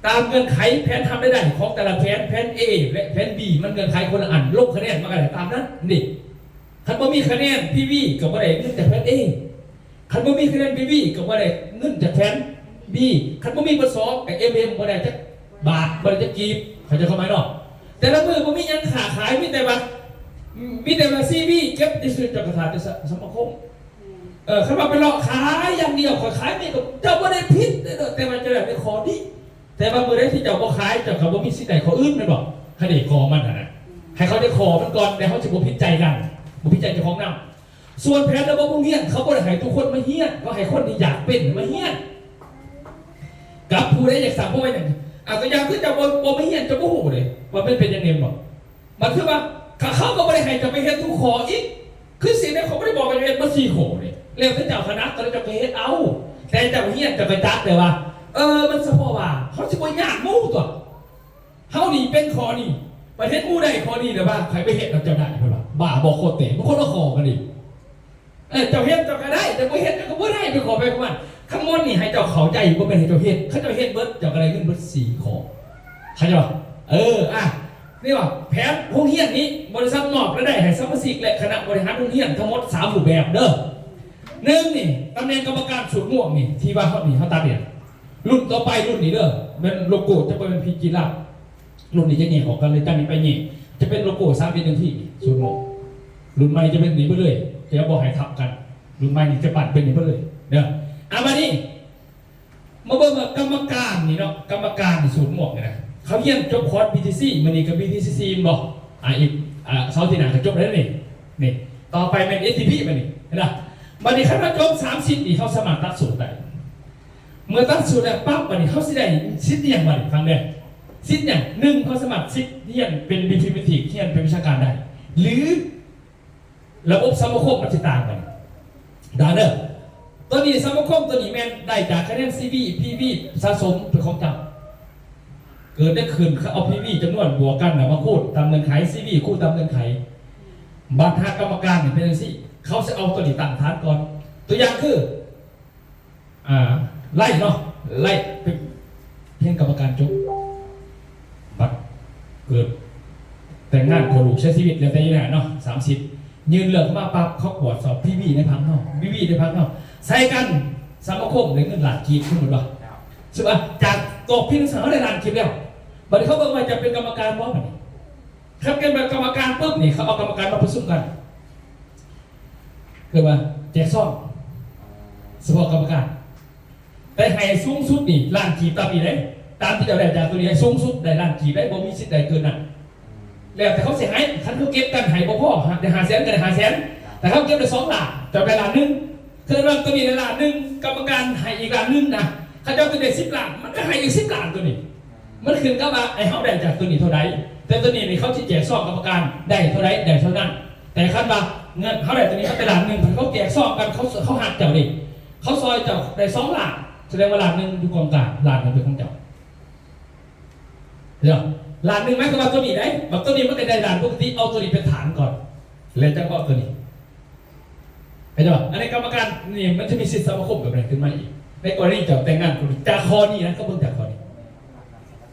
ตามเงื่อนไขแผนทำได้ของแต่ละแผน A และแผน B มันเงื่อนไขคนละอันลบคะแนนมากันตามนั้นนี่คันบ่มีคะแนน PV กับบ่ได้เงินจากแผน A คันบ่มีคะแนน PV กับบ่ได้เงินจากแผน B คันบ่มีเบอร์2กับ MM บ่ได้จักบาทบ่ได้จักกีบเขาจะเข้ามาเนาะแต่ละมือบ่มีหยังขาขายมีแต่ว่าซีวีเก็บที่สุดจากกระถางสมาคมเขามาไปหลอกขายอย่างเดียวขายไม่กับเจ้าบ่ได้พิษแต่มันจะแบบไปขอดิแต่บางมือได้ที่เจ้าบ่ขายเจ้าเขาบ่มีสิทธิ์ใดขออื่นมันบอกให้เด็กขอมันนะให้เขาได้ขอมันก่อนแต่เขาจะบ่พิจใจกันบ่พิจใจเจ้าของนำส่วนแผนระบบเฮียนเขาบ่ได้ให้ทุกคนมาเฮียนก็ให้คนที่อยากเป็นมาเฮียนกับผู้ใดอยากสั่งพวกมันอย่างตัวอย่างคือเจ้าบ่มาเฮียนเจ้าบ่ฮู้เลยว่าเป็นยังไงบอกมันคือว่าเขาก็ไม่ได้ให้จะไปเฮ็ดทุกขออีกคือสิ่งนี้เขาไม่ได้บอกกันเฮ็ดมา4 ขอเนี่ยเรียกท่านเจ้าคณะก็เลยจะไปเฮ็ดเอาแต่เจ้าเฮียนจะไปจัดแต่ว่ามันเฉพาะว่าเขาจะไปยากมู่ตัวเขานี่เป็นขอนี่ประเทศมู่ใดขอนี่แต่ว่าใครไปเฮ็ดเราจะได้เปล่าบ้าบอกโคตรเตะมันคนละขอกันดิเจ้าเฮ็ดเจ้าก็ได้แต่ไปเฮ็ดก็ไม่ได้ไปขอไปประมาณข้างบนนี่ให้เจ้าเข้าใจว่าเป็นให้เจ้าเฮ็ดเขาเจ้าเฮ็ดเบิร์ดเจ้าก็ได้ขึ้นเบิร์ด4 ขอเข้าใจป่ะนี่ว่าแผนโรงเรียนนี้บริษัทมอบและได้ให้สมาชิกและคณะบริหารโรงเรียนทั้งหมด3 รูปแบบเด้อ1นี่ตำแหน่งกรรมการสูตรม่วงนี่ที่ว่าเขาตัดเนี่ยรุ่นต่อไปรุ่นนี้เด้อเป็นโลโก้จะเป็นพีจีรารุ่นนี้จะเหนี่ยออกกันเลยตั้งนี้ไปเหนี่ยจะเป็นโลโก้3 เป็น1ที่สูตรม่วงรุ่นใหม่จะเป็นหนีไปเลยจะบอกให้ทับกันรุ่นใหม่นี่จะปั่นเป็นหนีไปเลยเด้อมานี่มาเบิ่งกรรมการนี่เนาะกรรมการสูตรม่วงเนี่ยนะเขาเยี่ยมจบคอร์ส BTC มันนี่กับ BTC บอกอีกเสาที่หนาเขาจบแล้วนี่ต่อไปเป็น STP มันนี่เห็นไหมมันนี่ขั้นมาจบ30นี่เขาสมัครตัดสูตรได้เมื่อตัดสูตรแล้วปั๊บมันนี่เขาสิได้สิทธิ์อย่างมันฟังเด้อสิทธิ์อย่าง1เขาสมัครสิทธิ์เรียนเป็น BPMT เรียนเป็นวิชาการได้หรือระบบสมาคมมันจะต่างกันได้เด้อตัวนี้สมาคมตัวนี้แม่นได้จากคะแนน CV PV สะสมเป็นของจำเกิดได้คืนเขาเอา PV จำนวนบวกกันนะมาคูดตามเงื่อนไข CV คูดตามเงื่อนไขบัตรกรรมการเนี่ยเป็นอย่างนี้เขาจะเอาตัวนี้ตั้งฐานก่อนตัวอย่างคือไล่เนาะไล่เป็นเพียงกรรมการจบบัตรเกิดแต่งงานโคลูกใช้ชีวิตเรียนแต่ยังไงเนาะ30ยืนเหลืองมาปั๊บเขาตรวจสอบ PV ในพังเนาะ PV ในพังเนาะใส่กันสมาคมในเงินหลานกีบขึ้นหมดวะใช่ป่ะจากตัวพี่นักศึกษาได้หลานกีบแล้วบัดนี้เขาบอกว่าจะเป็นกรรมการเพราะอะไรครับเป็นแบบกรรมการปุ๊บนี่เขาเอากรรมการมาประชุมกันเกิดว่าแจกซ่อมเฉพาะกรรมการแต่ให้สูงสุดนี่ล้านกีบตามอีกเลยตามที่เราได้จากตัวนี้ให้สูงสุดได้ล้านกีบได้บ่มีสิทธิ์ใดเกินนั้นแล้วแต่เขาเสียหายคันเขาเก็บกันให้บ่พอได้500,000ก็ได้500,000แต่เขาเก็บได้2 ล้านจะได้ล้านนึงคือเริ่มตัวนี้ได้ล้านนึงกรรมการให้อีกล้านนึงนะเขาจะตัวเด็ก10 ล้านมันก็ให้อีก10 ล้านตัวนี้มันขึ้นกับว่าไอ้เขาได้จากตัวนี้เท่าไรแต่ตัวนี้นี่เขาที่แจกซ่อมกรรมการได้เท่าไรได้เท่านั้นแต่ขั้นว่า เงินเขาได้ตัวนี้เขาไปล้านหนึ่งเขาแจกซองกันเขาหักเจ้าดิเขาซอยเจ้าได้2 ล้านแสดงว่าล้านหนึ่งอยู่กองกลางล้านหนึ่งเป็นของเจ้าเดี๋ยวล้านหนึ่งไหมก็ว่าตัวนี้ได้แบบตัวนี้มันได้ล้านปกติเอาตัวนี้เป็นฐานก่อนแล้วจะเอาตัวนี้เห็นไหมอันนี้กรรมการนี่มันจะมีสิทธิสมาคมแบบไหนขึ้นมาอีกในกรณีเจ้าแต่งงานจากคอนี่นะก็เพิ่งจากคอนี้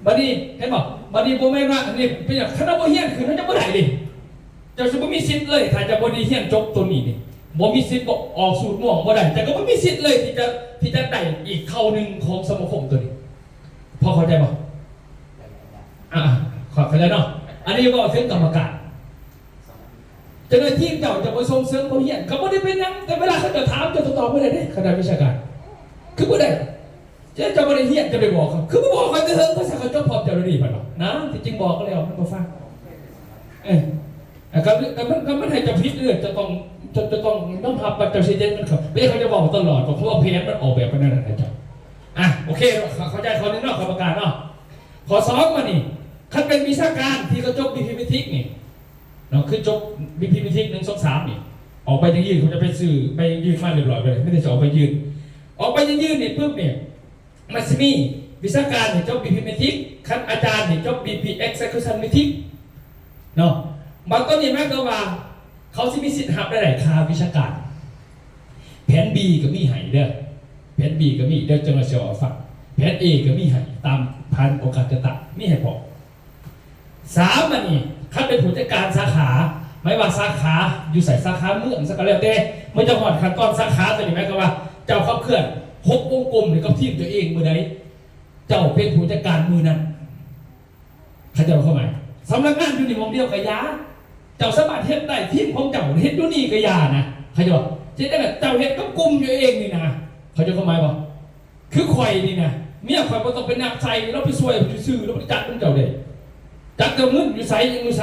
บัดนี้เห็นบอกบัดนี้ผมไม่ว่าอันนี้เป็นอย่างคณะบริหารคือมันจะเมื่อไหร่ดิเจ้าจะไม่มีสิทธิ์เลยถ้าจะบริหารจบตัวนี้นี่บ่มีสิทธิ์บอกออกสูตรม่วงบ่ได้แต่ก็ไม่มีสิทธิ์เลยที่จะได้อีกเข้าหนึ่งของสมาคมตัวนี้พอเข้าใจป่ะเข้าใจเนาะอันนี้ก็ถึงกรรมการเจ้าหน้าที่เจ้าจะไปส่งเสริมบริหารเขาไม่ได้เป็นยังแต่เวลาเขาจะถามจะตอบไม่ได้เนี่ยคณะวิชาการคือไม่ได้จะบริหารจะไปบอกเขาคือไม่บอกเขาจะเถิงเขาสั่งเขาจบพร้อมเจ้าหน้าที่ไปหรอกนะที่จริงบอกก็แล้วมันมาฟังก็ไม่ให้จะพิษเลยจะต้องน้ำพับปัจจัยเสียมันเขาไม่ใช่เขาจะบอกตลอดเพราะว่าเพจมันออกแบบไปนั่นแหละนะจ๊ะโอเคเข้าใจข้อนี้เนาะกรรมการเนาะขอซ้อมมานี่ขั้นเป็นวิชาการที่เขาจบ BP วิทิกนี่เนาะคือจบ BP วิทิก1 2 3นี่ออกไปยังยืนเขาจะไปซื้อไปยืนมาเรียบร้อยไปเลยไม่ได้จะออกไปยืนนี่ปุ๊บเนี่ยมันจะมีวิชาการเนี่ยจบ BP วิทิกขั้นอาจารย์เนี่ยจบ BP Execution วิทิกเนาะบางต้นนี่แม่ก็ว่าเขาจะมีสิทธิ์หับได้หลายคาวิชาการแผน B ก็มีให้เด้อแผน B ก็มีเด้อจังหวัดเชียงใหม่ฝั่งแผน A ก็มีให้ตามพันโอกาสจะตัดมีให้พอ3มันนี่ขั้นเป็นผู้จัดการสาขาไม่ว่าสาขาอยู่ใส่สาขาเมืองสักแล้วแต่เมื่อจะหอดขั้นตอนสาขาตัวนี้แม่ก็ว่าเจ้าขับเคลื่อน6 วงกลมหรือกับทีมตัวเองมือใดเจ้าเป็นผู้จัดการมือนั้นเข้าใจเข้าไหมสำนักงานอยู่ในวงเดียวกับยาเจ้าสมัครเฮ็ดได้ทีมของเจ้าเฮ็ดอยู่นี่กับยานะเข้าใจป่ะเจ๊ได้แบบเจ้าเฮ็ดก็กลุ่มอยู่เองนี่นะเข้าใจเข้าไหมป่ะคือข่อยนี่นะเมียข่อยบ่ต้องเป็นนักใส่แล้วไปช่วยไปซื้อแล้วไปจัดมันเจ้าเด้จัดเจ้าเงินอยู่ใส่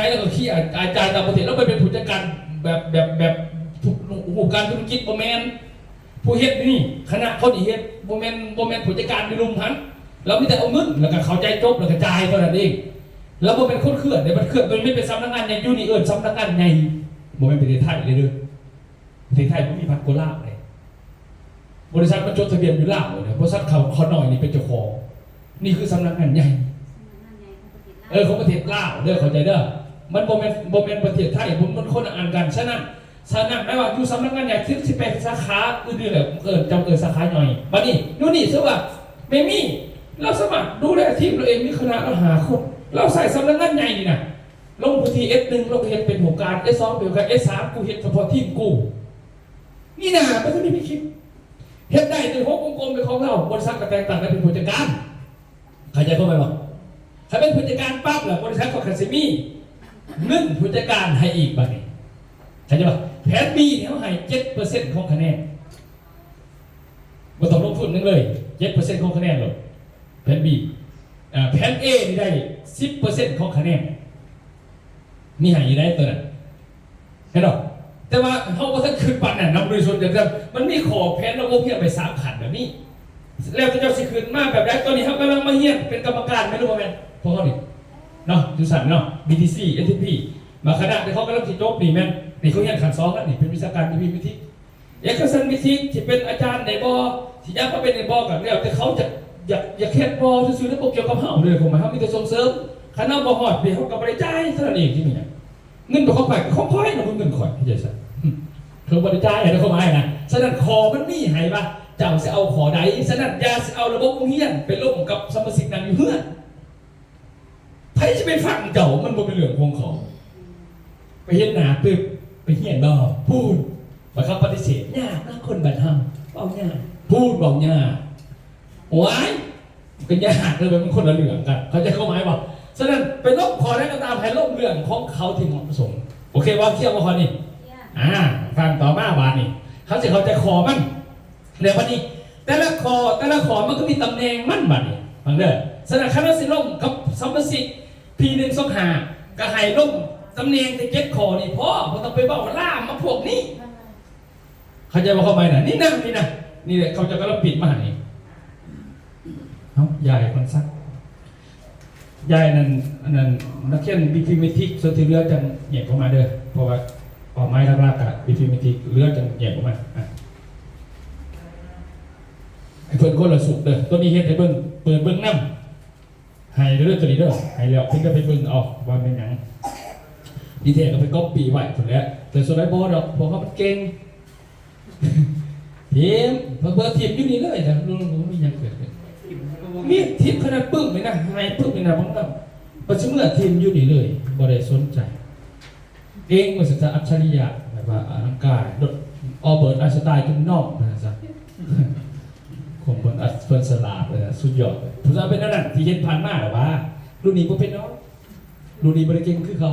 แล้วก็ขี้อาจารย์ต่างประเทศแล้วไปเป็นผู้จัดการแบบถูกหูการธุรกิจบ่แม่นผู้เฮ็ดนี่คณะเขานี่เฮ็ดบ่แม่นผู้จัดการในรุมหันเรามีแต่เอาเงินแล้วก็เข้าใจจบแล้วก็จ่ายเท่านั้นเองแล้วมันเป็นคนเคลื่อนเนี่ยมันเคลื่อนมันไม่เป็นสำนักงานใหญ่ยูนิเอิร์สำนักงานใหญ่มันเป็นประเทศไทยเลยด้วยประเทศไทยมันมีพันโกลาเลยบริษัทมันจดทะเบียนอยู่ล่าเลยบริษัทเขาหน่อยนี่เป็นเจ้าของนี่คือสำนักงานใหญ่ของประเทศลาวเด้อเข้าใจเด้อมันโมเมนต์ประเทศไทยมันคนอ่านกันฉะนั้นไม่ว่าอยู่สำนักงานใหญ่ที่เป็นสาขาอื่นๆเลยจำสาขาหน่อยบัดนี้ดูนี่เชื่อว่าไม่มีเราสมัครดูแลทีมเราเองมีคณะเราหาคนเราใส่สำนักงานใหญ่นี่นะลงพื้นที่ S1 เราเห็นเป็นหัวการ S2 เป็นหัวการ S3 กูเห็นเฉพาะทีมกูนี่นะไม่ต้องมีคิดเห็นได้โดย6 วงกลมเป็นของเราบริษัทกระแตงต่างกันเป็นผู้จัดการเข้าใจเข้าไปบ่ถ้าเป็นผู้จัดการปั๊บแหละบริษัทของคาซิมี่1ผู้จัดการให้อีกบ้างนี่เข้าใจป่ะแผน B เนี่ยเขาให้ 7% ของคะแนนบ่ต้องลงทุนนึงเลย 7% ของคะแนนเลยแผน Bแผน A นี่ได้ 10% ของคะแนนมีให้ได้ตัวนั้นเห็นหรอแต่ว่าเขาก็ถ้าคืนปันน่ะนำโดยส่วนเดียวกันมันมีขอแผนระบบเพียงไป3 ขันแบบนี้แล้วจะสิคืนมาแบบได้ตอนนี้เขากำลังมาเฮียนเป็นกรรมการไม่รู้ว่าแม่นพวกเขาดิเนาะจุสันเนาะ BTC STP มาคณะที่เขากำลังสิจบนี่แม่นนี่เขาเฮียนขัน2แล้วนี่เป็นวิชาการวิธีเอกสารวิธีที่เป็นอาจารย์ในบ่ที่ยังก็เป็นในบ่กันแล้วแต่เขาจะอยากแค่พอซื้อแล้วเกี่ยวกับเฮาเลยผมหมายเขามีแต่ส่งเสริมคณะบ่ฮอดเดี๋ยวเขาก็บ่ได้จ่ายเท่านั้นเองที่นี่เงินตัวเขาไปเขาค่อยนะเงินข่อยเข้าใจซะเขาบ่ได้จ่ายให้เขามาให้นะฉะนั้นขอมันมีให้ป่ะเจ้าสิเอาขอใดฉะนั้นอย่าสิเอาระบบโรงเรียนเป็นร่วมกับสมาชิกนั่งอยู่เฮือนไผสิไปฟังเจ้ามันบ่เป็นเรื่องของเขาไปเฮ็ดหน้าปึ๊บไปเฮียนบ่พูดบ่คำปฏิเสธยากนะคนบัดเฮาเว้ายากพูดเว้ายากโอ้ยเป็นยากเลยเป็นคนละเรื่องกันเขาจะเข้าหมายบอกฉะนั้นไปลบขอได้ก็ตามให้ลบเรื่องของเขาที่เหมาะสมโอเคว่าเที่ยวว่าขอนี่ฟังต่อมาบานนี่เขาจะเขาจะขอมันเดี๋ยววันนี้แต่ละขอมันก็มีตำแหน่งมันบัดนี่ฟังเด้อฉะนั้นคณะสิลงกับสมสิP125ก็ให้ลงตำแหน่งที่7 ขอนี่พ่อต้องไปบอกล่ามมาพวกนี้เขาจะว่าเข้าไปน่ะนี่นะนี่แหละเขาจะกำลังปิดมาให้ยายคนซักยายนั่นนักเขียนบิคิเมทิกโซติเรียจังเหยียบเข้ามาเด้อเพราะว่า เป้าหมายหลักๆกับวิธีเลือกจังแยกออกมาให้เพิ่นคนละสุกเด้อตัวนี้เฮ็ดให้เบิ่งเปิดเบิ่งน้ำให้เด้อตัวนี้เด้อให้แล้วเพิ่นก็ไปเบิ่งเอาว่าเป็นหยังดีเทลก็ไปก๊อปปี้ไว้พุ่นแหละแต่ส่วนไอ้บ่ดอกเพราะเขามันเก่งทีมเพิ่นทีมอยู่นี่เลยจ้ะรู้มีหยังเกิดขึ้นมีทีมขนาดปึ้งเลยนะให้ปึ้งเลยนะผมก็ปัจจุบันทีมอยู่นี่เลยบ่ได้สนใจเองมันจะอัจฉริยะแบบว่าอลังการดดออเบิร์ตไอน์สไตน์จนนอกนะจ๊ะผมเป็นอัศวินสลาดเลยนะสุดยอดผมจะเป็นนั่นน่ะที่เห็นผ่านมาหรือว่ารุ่นนี้ผมเป็นน้องรุ่นนี้บริเก่งคือเขา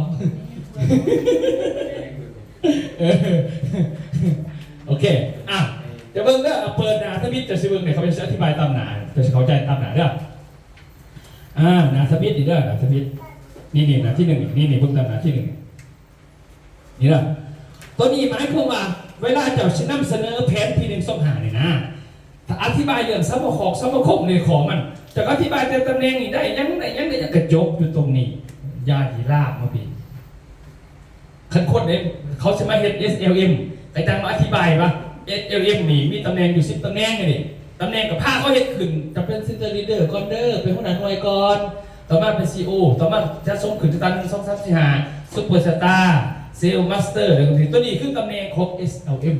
โอเคอ่ะจะเบิ่งเด้อเปิดหนาทวิตจะซิเบิ่งเนี่ยเขาจะอธิบายตามหนาจะเข้าใจตามหนาเด้อหนาทวิตนี่เด้อหนาทวิตนี่หนาที่หนึ่งนี่เบิ่งตามหนาที่หนึ่งนี่ละตัวนี้หมายความว่าเวลาเจ้าชินำเสนอแผนที่หนึ่งสองหาเนี่ยนะถ้าอธิบายเรื่องสมคบในของมันจะอธิบายแต่ตำแหน่งนี่ได้ยังกระจกอยู่ตรงนี้ยาดีลาบมาปีขันคนเนี่ยเขาจะมาเห็น SLM ไอ้ตังมาอธิบายว่า SLM นี่มีตำแหน่งอยู่10ตำแหน่งนี่ตำแหน่งกับผ้าเขาเห็นขึ้นจะเป็นซินเตอร์ลีเดอร์ก่อนเดอร์เป็นหัวหน้าหน่วยก่อนต่อมาเป็น CEO ต่อมาจะส่งขึ้นจะตัน2 3 4 5ซุปเปอร์สตาร์เซลล์มาสเตอร์อะไรต่างๆตัวนี้คือตำแหน่งครบ SLM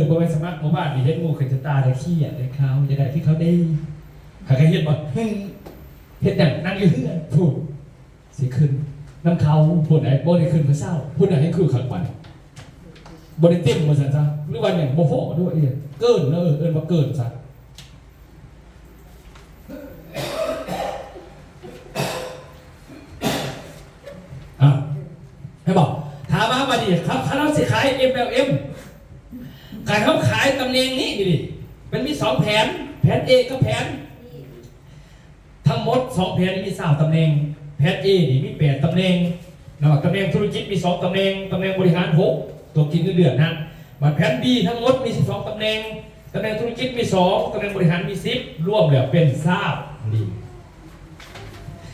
บริเวณสมัครหมู่บ้านมีเฮ็ดงูขึ้นจะตาได้ขี้อ่ะได้เขาจะได้ที่เขาได้หากใครเฮ็ดบ่เฮ็ดอย่างนั่งอยู่เฮือนพูดสิขึ้นน้ำเขาพูดไหนบ่ได้ขึ้นมาเศร้าพูดไหนให้คือขังวันบ่ได้เต็มมาสั่นซะหรือว่าอย่างบ่พอด้วยเกินเอิ้นว่าเกินซะให้บอกถามมาบัดนี้ครับเขาสิขาย MLM การเขาขายตำแหน่งนี้ดิมันมี2แผนA กับแผนทั้งหมด2แผนมี3ตำแหน่งแผน A นี่มี8ตำแหน่งนะตำแหน่งธุรกิจมี2ตำแหน่งตำแหน่งบริหาร6ตัวกินเงินเดือนนะบัดแผน B ทั้งหมดมี12ตำแหน่งตำแหน่งธุรกิจมี2ตำแหน่งบริหารมี10รวมแล้วเป็น20ดี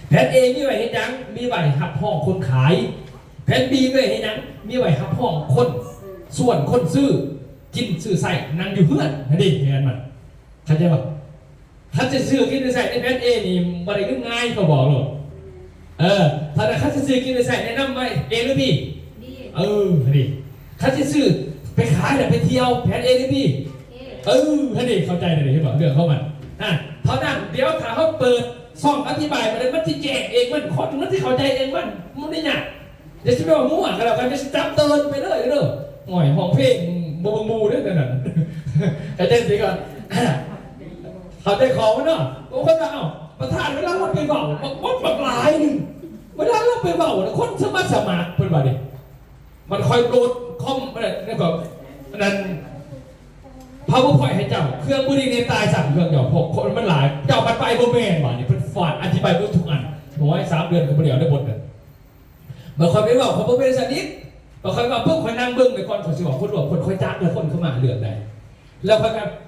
แผน A มีไว้เฮ็ดหยังมีไว้หับห้องคนขายแผน B มีไว้เฮ็ดหยังมีไว้หับห้องคนส่วนคนซื้อกินซื้อใส่นั่งอยู่เพื่อนนั่นดิเห็นมันเข้าใจป่ะถ้าจะซื้อกินใส่ในแพทเอนี่บริขึ้นง่ายเขาบอกหรอกถ้าเขาจะซื้อกินใส่แนะนำไว้เอหรือบีดิเขาจะซื้อไปขายหรือไปเที่ยวแพทเอหรือบีดิเข้าใจเลยเห็นป่ะเรื่องเขามันเท่านั้นเดี๋ยวถ้าเขาเปิดซ่องอธิบายมาเลยมันที่แจกเองมันคนมันที่เข้าใจเองมันได้ยากเดี๋ยวจะไปว่ามั่วกันแล้วกันจะจับเตือนไปเลยเด้อหน่อยห้องเพลงบูด้วยนั่นแต่เจ๊สิก่อนเขาใจคอมันเนาะบางคนเอาประธานเวลาเราไปเบามันหลายนึงเวลาเราไปเบาคนสมัครเพิ่นว่าดิมันคอยโหลดคอมอะไรนี่ก็นั่น PowerPoint ให้เจ้าเครื่องบุรีในตายสั่งเครื่องเดียวพกคนมันหลายเจ้าปัดไปโบเมนว่านี่เพิ่นฟาดอธิบายทุกอันผมว่า3 เดือนก็บ่ได้เอาได้บทนึงบางคนไปบอกเขาบ่เป็นสนิทบางคนก็เพิ่งคอยนั่งเบิ้งในก่อนเขาสิบอกคนบอกคนคอยจักแล้วคนเข้ามาเรื่องใดแล้ว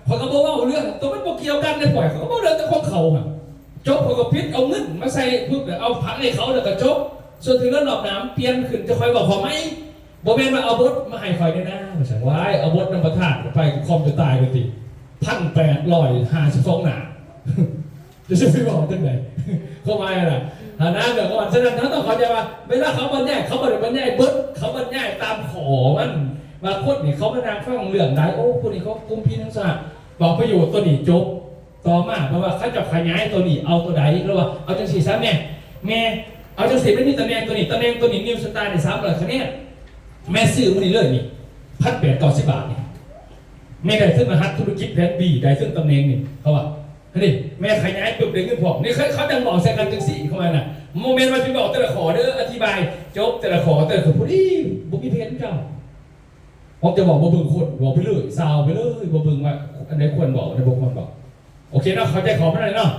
พอเขาบอกว่าเรื่องตัวมันบอกเกี่ยวกันในปล่อยเขาก็บอกเรื่องแต่ของเขาอ่ะจบเขาก็พิษเอาเงินมาใส่ปุ๊บเอาผักให้เขาแล้วก็จบส่วนถึงเรื่องหลอกน้ำเปลี่ยนขึ้นจะคอยบอกพอไหมโบแมนมาเอาบดมาให้คอยได้นะมาสั่งไว้เอาบดน้ำประทานไปคอมจะตายเลยที1,852 หนาจะไปบอกตั้งไหนเข้ามาอะไรฐานะเดี๋ยวก่อนฉะนั้นเขาต้องเข้าใจว่าเวลาเขาบรรยายเขาบรรยายเบิร์ดเขาบรรยายตามขอมันบางคนนี่เขาบรรยายฟังเรื่องได้โอ้คนนี้เขากุมพีนังสะบอกประโยชน์ตัวนี้จบต่อมาเพราะว่าเขาจะขยายตัวนี้เอาตัวใดหรือว่าเอาจังสีซ้ำแม่เอาจังสีไม่มีตำแหน่งตัวนี้นิวสตาร์ใน300 คะแนนแม่ซื้อมันนี่เลยนี่1,890 บาทนี่แม่ได้ซึ่งรหัสธุรกิจแพนบีได้ซึ่งตำแหน่งนี่เขาว่านี่แม่ขยายปุ๊บเด็กเงินพอนี่เขาดังบอกใส่กันจังสี่เข้ามาน่ะโมเมนต์มาพี่บอกแต่ละขอเด้ออธิบายจบแต่ละขอแต่ละขอพูดบุกมีเพจเจ้าผมจะบอกบ่บึงคนบอกไปเลยซาวไปเลยบ่บึงว่าอันไหนควรบอกอันไหนบ่ควรบอกโอเคเนาะเขาใจขอไม่ได้เนาะ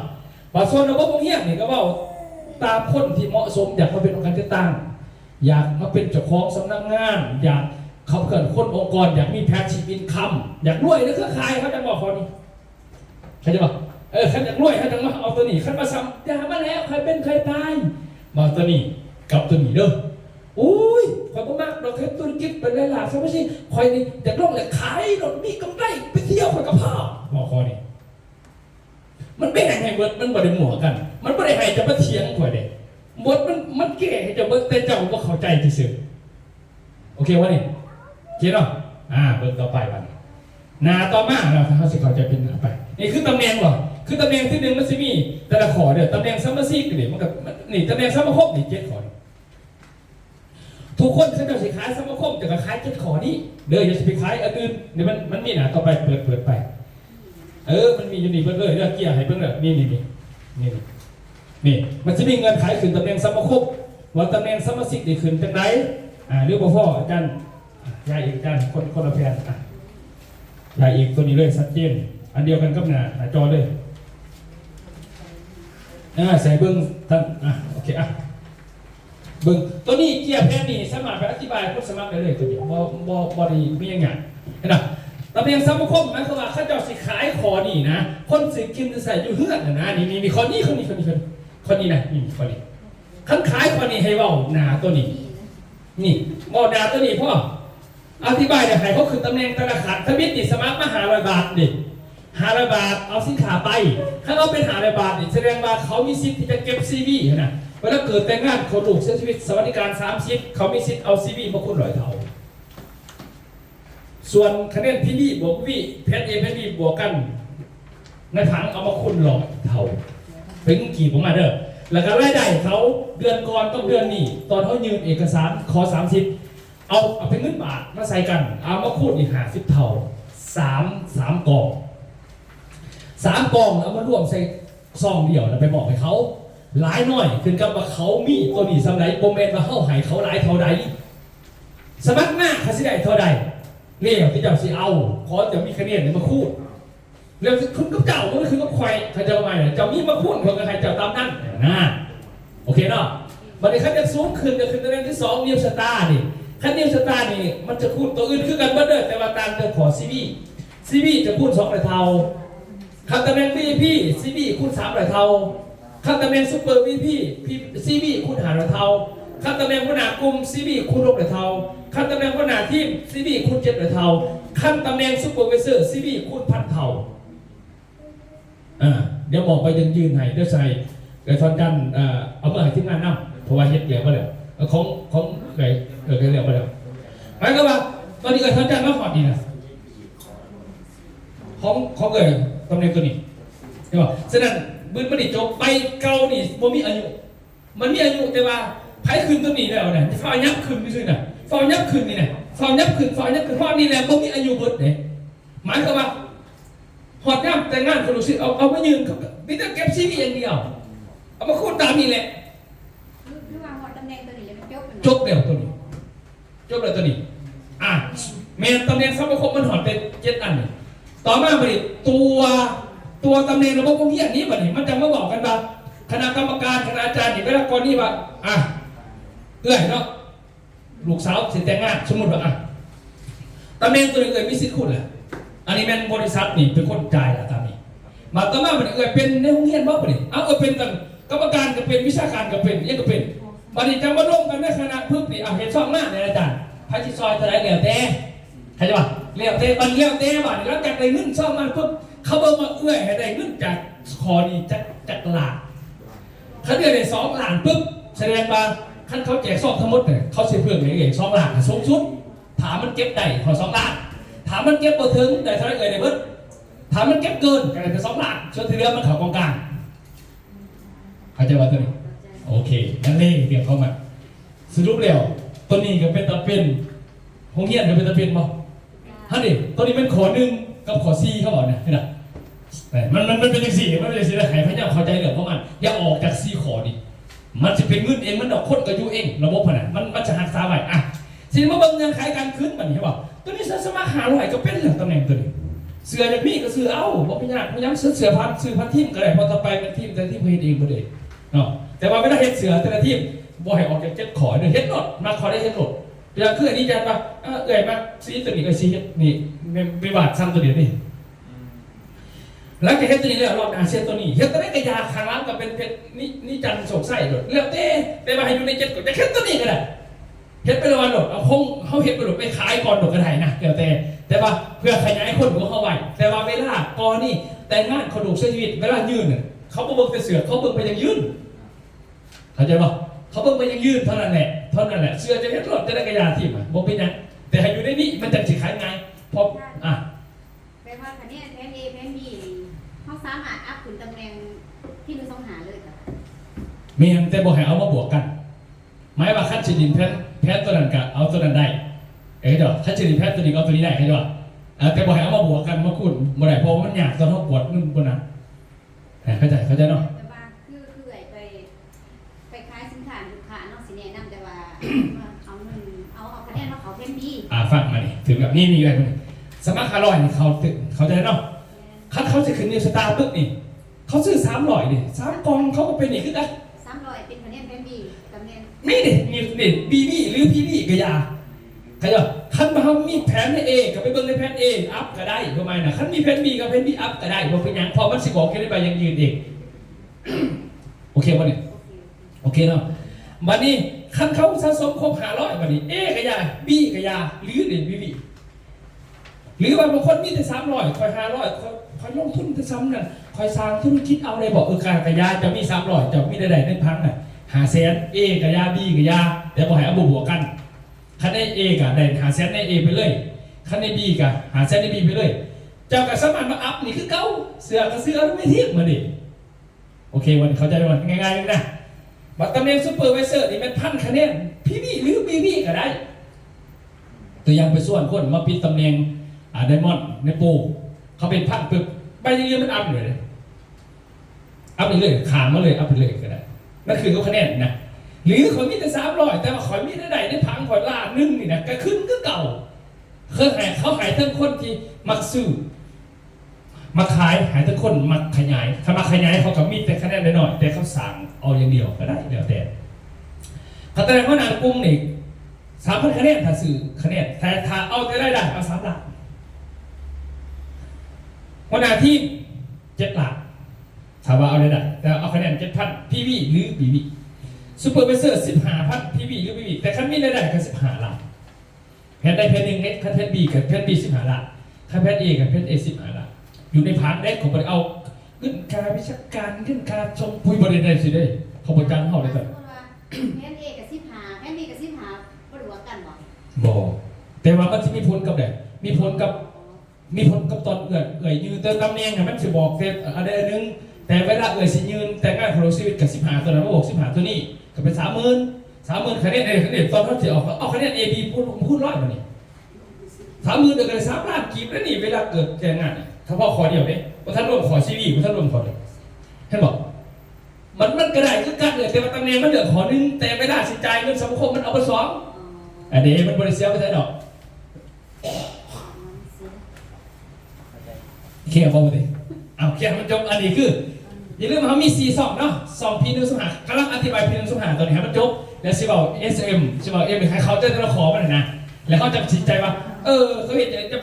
บางส่วนเราบ่เงียบนี่ก็บอกตามคนที่เหมาะสมอยากมาเป็นองค์การจัดตั้งอยากมาเป็นเจ้าของสำนักงานอยากเขาเกิดคนองค์กรอยากมีแพชชีวินคำอยากรวยหรือเครือข่ายเขาจะบอกคนนี้ใครจะบอกขันอยากรวยขันอยากมาเอาตัวนี้ขันมาซ้ำอย่ามาแล้วใครเป็นใครตายมาตัวนี้กับตัวนี้เด้อ โอ้ยข่อยบ่มากเราเฮ็ดธุรกิจเป็นหลายๆซะไม่ใช่ข่อยนี่อยากลองแหละขายรถมีกำไรไปเที่ยวข่อยกับพ่อหมอคอนี่มันไม่ให้เบิดมันบ่ได้หมัวกันมันบ่ได้ให้จะมาเถียงข่อยเด้หมดมันแก่ให้จะเบิดแต่เจ้าบ่เข้าใจซื่อๆโอเควะนี่คิดเนาะเบิ่งต่อไปบัดนี้หน้าต่อมาเราเฮาสิเข้าใจเป็นหน้าไปนี่คือตำแหน่งบ่คือตำแหน่งที่1มันสิมีแต่ละข้อเด้อตำแหน่งสมาชิกนี่มันก็นี่ตำแหน่งสมาคมนี่7ข้อทุกคนเขาจะสิขายสมาคมจะก็ขาย7ข้อนี้เด้ออย่าสิไปขายอันอื่นเดี๋ยวมันมีหน้าต่อไปเปิดไปมันมีอยู่นี่เบิ่งเลยเด้อเกียร์ให้เบิ่งเด้อนี่มันจะมีเงินขายขึ้นตำแหน่งสมาคมว่าตำแหน่งสมาชิกนี่ขึ้นจังไดเรื่องพ่ออาจารย์ยายอีกอาจารย์คนละแผนยายอีกตัวนี้เลยชัดเจนอันเดียวกันกับหน้าจอเลยใส่เบิ้งท่านโอเคเบิ้งตัวนี้เกียร์แผนนี่สามารถไปอธิบายคนสมัครได้เลยตัวนี้บอดีมีอย่างเงี้ยเห็นไหมตำแหน่งสมาคมหมายความว่าข้าเจ้าสิขายคอนี่นะคนสิกินจะใส่อยู่เฮือกนะนี่คนนี้นะนี่คนนี้ขั้นขายคนนี้ให้เว้าหนาตัวนี้นี่เว้าหนาตัวนี้พ่ออธิบายเนี่ยให้เขาคือตำแหน่งแต่ละขันทวิตนี่สมัครมา500 บาทดิ500 บาทเอาสินค้าไปถ้าเราเป็น500 บาทนี่แสดงว่าเขามีสิทธิ์ที่จะเก็บซีวีนะเวลาเกิดแต่งงานคนลูกเสียชีวิตสวัสดิการ30เขามีสิทธิ์เอาซีวีมาคูณ100 เท่าส่วนคะแนนพี่ดีบวกพี่เพชรเพชรดีบวกกันในถังเอามาคูณ100 เท่าเป็นกี่ผมมาเด้อแล้วก็รายได้เขาเดือนก่อนต้องเดือนนี้ตอนเขายืนเอกสารขอ30เอาเป็นเงินบาทมาใส่กันเอามาคูณอีก50 เท่า3 กล่อง3 กล่องแล้วมารวมใส่ซองเดียวแล้วไปบอกให้เขาหลายหน่อยขึ้นกับว่าเขามีตัวนี้สำหรับโปรเมนว่าเข้าหายเขาหลายเท่าใดสมัครหน้าเขาสิได้เท่าใดเรียกที่เจ้าสิเอาขอจะมีคะแนนมาคูณแล้วคุณกับเจ้าก็คือกับใครใครจะมาเนี่ยเจ้ามีมาคูณคนกับใครเจ้าตามนั้นนะโอเคเนาะวันนี้เขาจะสูงขึ้นจะขึ้นตำแหน่งที่2นิวสตาร์นี่คันนิวสตาร์นี่มันจะคูณตัวอื่นคือกันเบิดแต่ว่าต่างกันขอซีบีจะคูณ2 เท่าคันตำแหน่ง VIP ซีบีคูณ3 เท่าคันตำแหน่งซูเปอร์ VIP ซีบีคูณ5 เท่าคันตำแหน่งหัวหน้ากลุ่มซีบีคูณ6 เท่าคันตำแหน่งหัวหน้าทีมซีบีคูณ7 เท่าคันตำแหน่งซูเปอร์ไวเซอร์ซีบีคูณ1,000 เท่าเดี๋ยวบอกไปยืนให้เดี๋ยวใส่ไอ้ทอนกันเอามาให้ทีมงานนำเพราะว่าเฮ็ดเกี่ยวมาแล้วของไก่เรียกมาแล้วหมายก็ว่าตอนนี้ไอ้ทอนกันมาหอดนี่นะของเกิดตำแหน่งตัวนี้ใช่ป่ะฉะนั้นบืนมันนี่จบไปเก่านี่บ่มีอายุมันมีอายุแต่ว่าไผขึ้นตัวนี้แล้วเนี่ยฟ้ายับขึ้นไม่ใช่น่ะฟ้ายับขึ้นนี่น่ะฟ้ายับขึ้นเพราะนี่แหละบ่มีอายุเบิดเด้หมายก็ว่าหอดย่ำแต่งงานคนรู้สึกเอามายืนมีแต่เก็บซีวีอย่างเดียวเอามาคูณตามนี่แหละคือว่าหอดตำแหน่งตัวนี้มันจบแล้วตัวนี้แม่ตำแหน่งสมาคมมันหอดเป็น7 อันนี่ต่อมาบัดนี้ตัวตำแหน่งระบบวงเวียนนี้บัดนี้มันจะมาบอกกันว่าคณะกรรมการคณะอาจารย์นี่เวลาก่อนนี้ว่าเนาะลูกสาวสิแต่งงานสมมุติว่าตำแหน่งตัวนี้มีสิทธิ์คุณแหละอันนี้แม่นบริษัทนี่เป็นคนจ่ายละตามนี้มาต่อมาบัดนี้เป็นในโรงเรียนบ่บัดนี้เป็นกรรมการก็เป็นวิชาการก็เป็นยังก็เป็นบัดนี้จะมาร่วมกันในคณะพึกนี่เห็นช่องหน้าในอาจารย์พระชิซอยเท่าไหร่แล้วแต่ใครจะว่าเลี้ยวเตะบันเลี้ยวเตะบันแล้วจากได้เงินช่องมันปุ๊บเขาเบิ่งมาให้ได้เงินจากคอนี่จากหลานเขาเดือนได้2 ล้านปุ๊บแสดงว่าขั้นเขาแจกซองทั้งหมดเนี่ยเขาเสียเพื่อนเลย2 ล้านสูงสุดถามมันเก็บได้พอ2 ล้านถามมันเก็บบ่ถึงได้เท่าไหร่ได้เบิดถามมันเก็บเกินก็ได้2 ล้านส่วนที่เหลือมันเข้ากองกลางเข้าใจว่าตัวนี้โอเคนั่นเองเดี๋ยวเข้ามาสรุปแล้วตัวนี้ก็เป็นตะเป็นห้องเรียนก็เป็นตะเป็นบ่ฮะดิตัวนี้เป็นขอ1กับขอ4เขาบอกเนี่ยเห็นไหมมันเป็นจังซี่มันเป็นจังซี่แล้วให้พระเจ้าเข้าใจเรื่องของมันอย่าออกจาก4 ข้อดิมันจะเป็นเงินเองมันดอกคนก็อยู่เองระบบน่ะมันจะหักษาไว้สิมาเบิ่งเงินขายการคืนบัดนี้บ่ตัวนี้สมัคร500ก็เป็นเรื่องตำแหน่งตัวนี้เสื้อจากพี่ก็ซื้อเอาบ่เป็นยากพยายามซื้อพันทีมก็ได้พอต่อไปเป็นทีมแต่ที่เฮ็ดเองบ่ได้เนาะแต่ว่าไม่ได้เฮ็ดเสื้อแต่ละทีมบ่ให้ออกจาก7 ข้อเฮ็ดหมดมาขอได้เฮ็ดหมดอย่างคืออันนี้จันว่ามาซีตัวนี้ก็ซีนี่ไม่บาดซ้ำตัวเดียวนี่หลังจากเฮ็ดตัวนี้แล้วรอบหน้าเสียตัวนี้เฮ็ดตัวนี้ก็ยาข้างหลังก็เป็นเพชรนี่จันโศกไส้ด้วยแล้วแต่ว่าให้อยู่ใน7ก็จะเฮ็ดตัวนี้ก็ได้ เฮ็ดไปละวันโดดเอาคงเขาเฮ็ดไปโดดไปขายก่อนโดดกระไดนะเดี๋ยวแต่ว่าเพื่อขยายคนของเขาไว้แต่ว่าเวลาก่อนนี่แต่งงานเขาดูเสียชีวิตเวลายืนเนี่ยเขาบ่เบิ่งแต่เสือเขาเบิ่งไปยังยืนเข้าใจป่ะเขาเบิ่งไปยังยืนเท่านั้นแหละเสือจะเฮ็ดรถจะได้กระยาที่มันบ่เป็นหยังแต่ให้อยู่ในนี้มันจะสิขายไงเพราะแปลว่าคันนี้แพน A แพน B เขาสามารถอัพขึ้นตำแหน่งที่1 2 5เลยค่ะ เมียนแต่บ่ให้เอามาบวกกันหมายว่าคัดสิดินแพนตัวนั้นกับเอาตัวนั้นได้เจ้าคัดสิดินแพนตัวนี้ก็เอาตัวนี้ได้เข้าใจป่ะแต่บ่ให้เอามาบวกกันมาคูณบ่ได้เพราะมันยากตอนเขาปวดนึงบนนั้นเข้าใจเนาะแต่ว่าคือไปขายสินค้าลูกค้าเนาะสิแนะนำแต่ว่าเอาคะแนนมาเขาแพน B ฟังมาดิถึงแบบนี้อะไรพวกนี้สมัคร500นี่เขาใจเนาะคัดเขาจะขึ้นนิวสตาร์ปึ๊บนี่เขาซื้อ300ดิ3กองเขาก็เป็นนี่คือกัน300เป็นคะแนนแพน B กับคะแนนนี่ดิบีบีหรือพีบีก็ยาใครจะคันมาเขามีแผนใน A กับไปเบิ่งในแผน A อัพก็ได้ประมาณน่ะคันมีแผน B กับแผน B อัพก็ได้บ่เป็นหยังพอมันสิบอกแค่ได้ไปยังยืนเองโอเคป่ะเนี่ยโอเคเนาะบัดนี้คันเขาสะสมครบ500บัดนี้ A ก็ยา B ก็ยาหรือนี่บีบีหรือว่าบางคนมีแต่300คอย500คอยลงทุนแต่ซ้ำนั่นคอยสร้างธุรกิจเอาเลยบอกการกระยาจะมี300จะมีได้ในพังน่ะ500,000 A กระยา B กระยาแต่บ่ให้เอาบวกกันคันใน A กับได้500,000ใน A ไปเลยคันใน B กับ500,000ใน B ไปเลยเจ้ากับสมานมาอัพนี่คือเก่าเสือกับเสือไม่เทียบมาดิโอเควันเข้าใจวันง่ายๆเลยนะบัตรตำแหน่งซูเปอร์ไวเซอร์นี่มัน1,000 คะแนน PB หรือ BB ก็ได้ตัวยังไปส่วนคนมาปิดตำแหน่งไดมอนด์ในปูเขาเป็น1,000ปึ๊บไปยังยืนมันอัพเลยอัพไปเลยขามมาเลยอัพไปเลยก็ได้นั่นคือเขาคะแนนนะหรือเขามีแต่300แต่ว่าขอยมีได้ในพังขอยล่านึงนี่นะก็ขึ้นก็เก่าเขาหายทั้งคนที่มักซื้อมาขายหายทั้งคนมักขยายถ้ามาขยายเขาก็มีแต่คะแนนน้อยแต่เขาสั่งเอาอย่างเดียวก็ได้เดี๋ยวแต่เขาแสดงว่านางกุ้งนี่3,000 คะแนนถ้าซื้อคะแนนแต่ถ้าเอาได้เอา3 หลักวันอาทิตย์7 หลักถามว่าเอาได้แต่เอาคะแนน 7,000 PV หรือ BB ซูเปอร์ไวเซอร์ 15,000 PV หรือ BB แต่คันมีได้ก็15 หลักแพนได้แพน1เน็ตคันแพน B กับแพน B 15 หลักคันแพน A กับแพน A 15 หลักอยู่ในพันได้ของบริเอาขึ้นการวิชาการขึ้นการชมคุยบริเวณใดสิได้เขาบริการเขาเลยแต่แพน A กับ15แพน B กับ15บ่รู้กันบ่บอกแต่ว่ามันจะมีผลกับมีผลกับตอนยืนแต่ตำแหน่งเนี่ยมันจะบอกเสร็จอะไรนึงแต่เวลาสิยืนแต่งานของเราชีวิตกับ15ตัวนั้นมาบอก15ตัวนี้ก็เป็น30,000คะแนนคะแนนตอนเขาจะเอาคะแนน A B พูดร้อยมานี่30,000เดือนกัน3 ล้านกีบแล้วนี่เวลาเกิดแจ้งงานถ้าพ่อขอเดียวเนี่ยพอท่านร่วมขอชีวิตพอท่านร่วมขอเลยท่านบอกมันก็ได้คือกันเลยแต่ว่าตำแหน่งมันเดือดขอนึงแต่เวลาสิจ่ายเงินสังคมมันเอาไป2อันนี้มันบริเสียไปได้ดอกเขียนบอกมาดิเอาเขียนมันจบอันนี้คืออย่าลืมเขามี4 2เนาะ2 P 1 2 5กำลังอธิบาย P 1 2 5ตัวนี้ให้มันจบแล้วสิบอก SM สิบอก M ให้เขาจะต้องขอมันนะแล้วเขาจะตัดสินใจว่าเขาเห็นจะ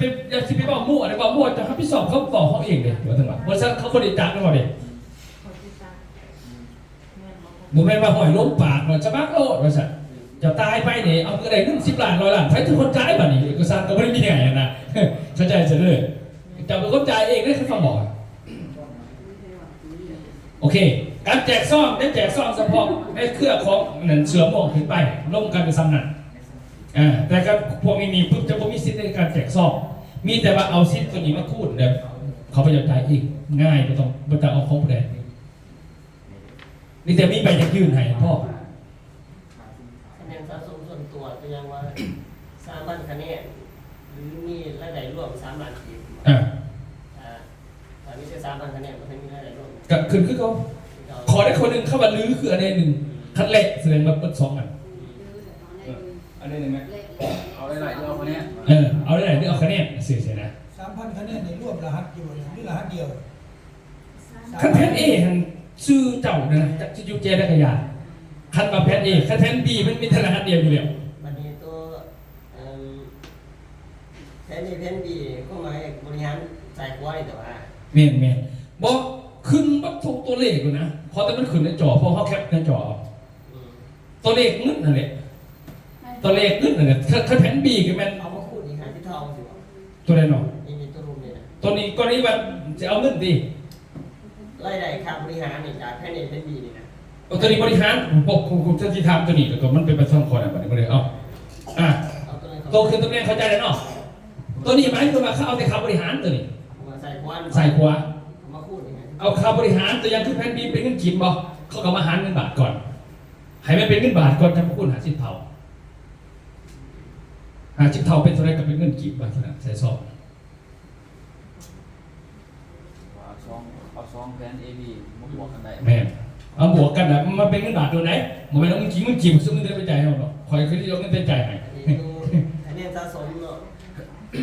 ไปบอกมั่วอะไรบอกมั่วจะให้พี่สอบเขาบอกเขาเองเลยเดี๋ยวถึงว่าบริษัทเขาคนดีจังกันหมดเลยบุ๋มแม่มาหอยล้มปากหน่อยจะมักโลดบริษัทจะตายไปเนี่ยเอาเงินได้10 ล้าน100 ล้านใครทุกคนจ่ายแบบนี้เอกสารก็ไม่ได้มีไงนะเข้าใจเฉยจะเป็นคนจ่ายเองได้คือฟังบอกโอเคการแจกซ่อมได้แจกซ่อมเฉพาะในเครือของนั่นเสือหมอกขึ้นไปร่วมกันเป็นซ้ำนั่นแต่ก็พวกนี้ปุ๊บจะไม่มีสิทธิ์ในการแจกซ่อมมีแต่ว่าเอาสิทธิ์ตัวนี้มาคูดเนี่ยเขาไปจ่ายอีกง่ายไม่ต้องเอาของผู้ใดนี่แต่มีใบจะยื่นให้พ่อคะแนนสะสมส่วนตัวก็ยังว่า3,000 คะแนนหรือมีรายได้รวม3 ล้านกีบตอนนี้จะ3,000 คะแนนมันมีรายได้รวมก็คือเขาขอได้คนหนึ่งเข้ามาลื้อคืออันใดหนึ่งคัดเละแสดงมาเป็น2 อันอันนี้หนึ่งไหมเอาได้หลายเรื่องเอาคะแนนเอาได้หลายเรื่องเอาคะแนนเสียนะ3,000 คะแนนในรวมรหัสอยู่หรือรหัสเดียวคันแพน A ชื่อเจ้านะจากชื่อยูเจได้ขยายคันมาแพน A คันแพน B มันมีรหัสเดียวอยู่แล้ววันนี้ตัวแพน A แพน B ก็หมายบริหารจ่ายกว้างแต่ว่าเมนบอกขึ้นบัตรทุกตัวเลขเลยนะพอแต่มันขึ้นในจอพอเขาแคปในจอตัวเลขเงินนั่นแหละ ตัวเลขขึ้นเนี่ยถ้าแผ่นบีก็แม่น เอามาคูดอีกหาที่ทองสิวะ ตัวใดเนาะ นี่ตัวรูปนี่นะ ตัวนี้ก็นี้แบบจะเอาเงินดี รายได้ค่าบริหารนี่จากแค่นี้เป็นดีนี่นะ ตัวนี้บริหารผมจะที่ทำตัวนี้แล้วก็มันเป็นประชนคอนะแบบนี้ก็เลยเอาอ่ะ เอาตัวนี้ ตัวคือตัวนี้เข้าใจแล้วเนาะตัวนี้หมายถึงว่าเขาเอาแต่ค่าบริหารตัวนี้ มาใส่ควัน ใส่ขวา เอามาคูดอีกหา เอาค่าบริหารตัวอย่างที่แผ่นบีเป็นเงินกีบบ่เขาก็มาหารเงินบาทก่อนให้มันเป็นเงินบาทก่อนจะมาคูณหา10 เท่า10 เท่าเป็นเท่าไรก็เป็นเงินกีบบ้างนะใส่ซอง เอาซองแผน AB มาบวกกันได้ แม่เอาบวกกันนะมันเป็นเงินบาทตัวไหนมันไม่ต้องเงินกีบซึ่งเงินเดือนไปจ่ายเขาหรอกคอยคือที่ยกเงินเดือนจ่ายให้ นี่ดูคะแนนสะสมเนาะ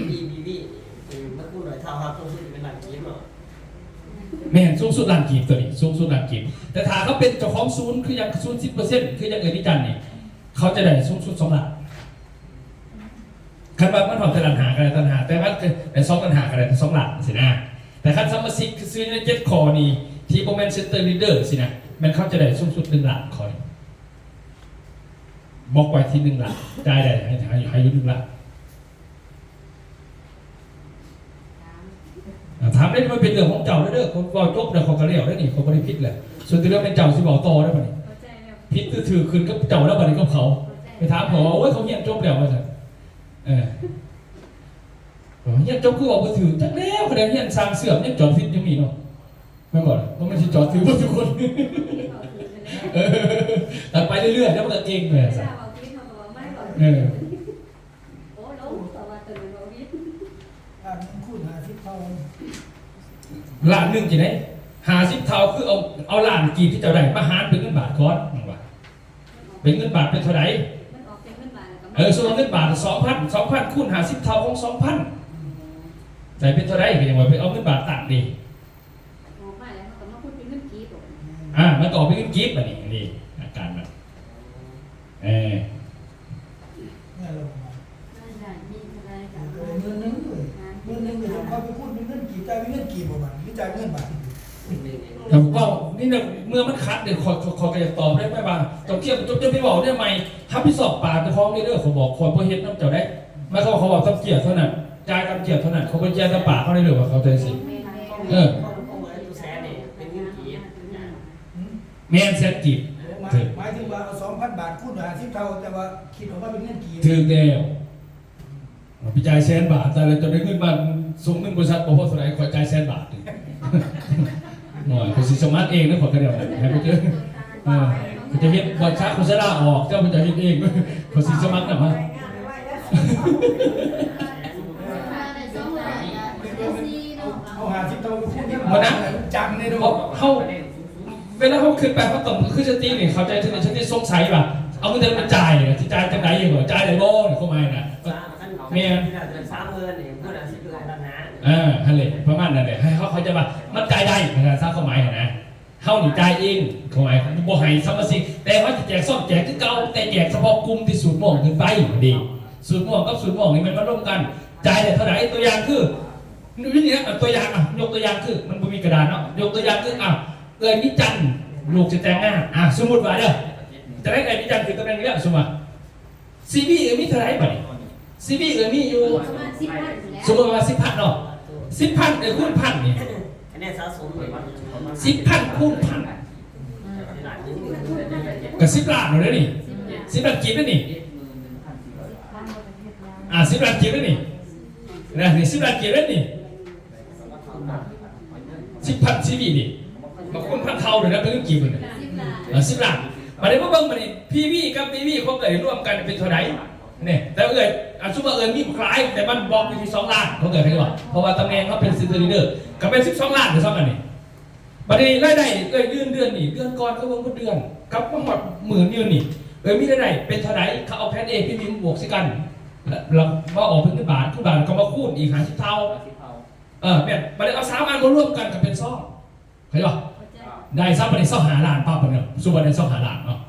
BBB คือมาคูดหน่อยเท่าครับต้องซื้อเป็นหลังกีบเนาะ แม่นสูงสุดล้านกีบตัวนี้สูงสุดล้านกีบแต่ถ้าเขาเป็นเจ้าของศูนย์คือยังศูนย์10%คือยังเอิญนิจันนี่เขาจะได้สูงสุด2 ล้านคันว่ามันหอมแต่ล้านหากันล้านหาแต่ว่าเป็น2 ล้านหากัน2 ล้านสินะแต่คันซัมมาซิกคือซื้อใน7 คอนี่ที่โมเมนต์เซ็นเตอร์ลีดเดอร์สินะมันเขาจะได้สูงสุด1 ล้านคอนี่บอกไว้ที่1 ล้านจ่ายได้ให้อยู่1 ล้านถามได้มันเป็นเรื่องของเจ้าเด้อคนว่าจบแล้วเขาก็เลี้ยวได้นี่เขาไม่ได้พิษแหละส่วนที่เรื่องเป็นเจ้าสิบอกต่อได้ป่ะนี่ เข้าใจแล้ว พิษถือคืนก็เจ้าแล้วป่ะนี่ก็เขาไปถามเขาว่าโอ้ยเขาเฮียนจบแล้วว่าสั่นเฮียนจบคือบอกว่าถือจักแล้วคะแนนเฮียนสร้างเสื่อมยังจอดพิษยังมีเนาะไม่บอกว่ามันจะจอดถือว่าทุกคนแต่ไปเรื่อยๆแล้วมันก็เก่งเลยสั่น เอาพิษมาบอกไม่บอกโอ้ล้มแต่ว่าตื่นมาพิษ อ่านคูณ50 เท่า ล้านหนึ่งจะได้50 เท่าคือเอาล้านกีบที่เจ้าได้มาหารเป็นเงินบาทก้อนว่าเป็นเงินบาทเป็นเท่าไหร่ มันออกเป็นเงินบาทแล้วก็ ส่วนเงินบาท2,000คูณ50 เท่าของ 2,000ใส่เป็นเท่าไหร่ก็ยังว่าไปเอาเงินบาทต่างดี ออกมาแล้วมันก็มาพูดเป็นเงินกีบ มันต่อเป็นเงินกีบอ่ะนี่อาการมันเนี่ยเรา ได้มีอะไรกัน เงินนึงเลยเงินนึงเลยเขาไปพูดเป็นเงินกี่จ่ายเป็นเงินกี่บาทวิจัยเงินบาท แต่ก็นี่เนี่ยเมื่อมันคัดเดี๋ยวขอก็จะตอบได้ไหมบ้างต้องเทียบจบจะไปบอกได้ไหมถ้าพี่สอบปากจะฟ้องได้เรื่องเขาบอกคอยพอเฮ็ดน้ำเจ้าได้ไม่เขาบอกต้องเกียรติเท่านั้นจ่ายตามเกียรติเท่านั้นเขาเป็นแจ้งตามปากเขาได้เลยว่าเขาใจสิ เอาไว้ตัวแสนนี่เป็นเงินกีบ แม่นเซตกีบ หมายถึงว่าเอา 2,000 บาทคูณ50 เท่าแต่ว่าคิดออกมาเป็นเงินกี่ ถือแล้วพี่จ่าย100,000 บาทแต่เราจะได้เงินมาสูงหนึ่งบริษัทโอ้โหสไลด์ขอจ่าย100,000 บาทหน่อยคุณสิสมัครเองนะขอกันเดียวให้ไปเจอคุณจะเห็นบริษัทคุณจะลาออกเจ้าคุณจะเห็นเองคุณสิสมัครนะมั้ง เอา50 เท่าคูณนี่จังเลยดู เขาเวลาเขาขึ้นไปเขาต้องขึ้นสตีนี่เขาใจฉันที่สงสัยป่ะเอาเงินเดือนมาจ่ายที่จ่ายจากไหนอย่างจ่ายได้บ่เนี่ยเขาไม่นะ เมียที่น่าจะ30,000นี่พูดอ่ะ10 เดือนแล้วนะ ฮันเลยประมาณนั้นเลยให้เขาจะว่ามันจ่ายได้นะครับทราบเขาหมายนะเขาหนีจ่ายเองเขาหมายบ่ให้สมาชิกแต่ว่าจะแจกซ่อมแจกคือเก่าแต่แจกเฉพาะกลุ่มที่สูตรม่วงขึ้นไปดีสูตรม่วงกับสูตรม่วงนี่มันมาร่วมกันจ่ายได้เท่าไหร่ตัวอย่างคือวิธีนี้ตัวอย่างยกตัวอย่างคือมันมีกระดานเนาะยกตัวอย่างคือนิจันลูกจะแต่งงานสมมติว่าเด้อจะได้นิจันคือตำแหน่งนี้สมมติซีบีมีเท่าไหร่บ่ซีบีมีอยู่ ประมาณ10,000แล้ว สมมติว่า10,000เนาะ10,000คูณพันนี่ คะแนนสะสมเลยว่า 10,000คูณพันกับ10 ล้านเลยนี่10 ล้านกีบนี่10 ล้านกีบนี่นะนี่10 ล้านกีบนี่10,000ซีบีนี่มาคูณพันเท่าเลยนะเป็นกีบเลย10 ล้านมาได้มาเบิ่งมานี่พีวีกับพีวีเขาเกิดร่วมกันเป็นเท่าไหร่เนี่ยแต่เกิดซุปเปอร์มีคล้ายแต่มันบอกอยู่ที่2 ล้านเขาเกิดอะไรวะเพราะว่าตำแหน่งเขาเป็นซีเรียร์ก็เป็น12 ล้านหรือซ้ำกันนี่บัดนี้รายได้เดือนนี่เดือนก่อนเขาเบิ่งเดือนกับทั้งหมด10,000ยืนนี่มีรายได้เป็นเท่าไหร่เขาเอาแพนเอพี่บินบวกสิกันเราว่าออกเป็นบาททุกบาทก็มาคูณอีก50 เท่าเนี่ยบัดนี้เอา3 อันมาร่วมกันก็เป็นซ่อเข้าใจป่ะได้ซับบัดนี้ซ่อหาล้านป้าเนี่ยสู้บัดนี้ซ่อหาล้านเนาะ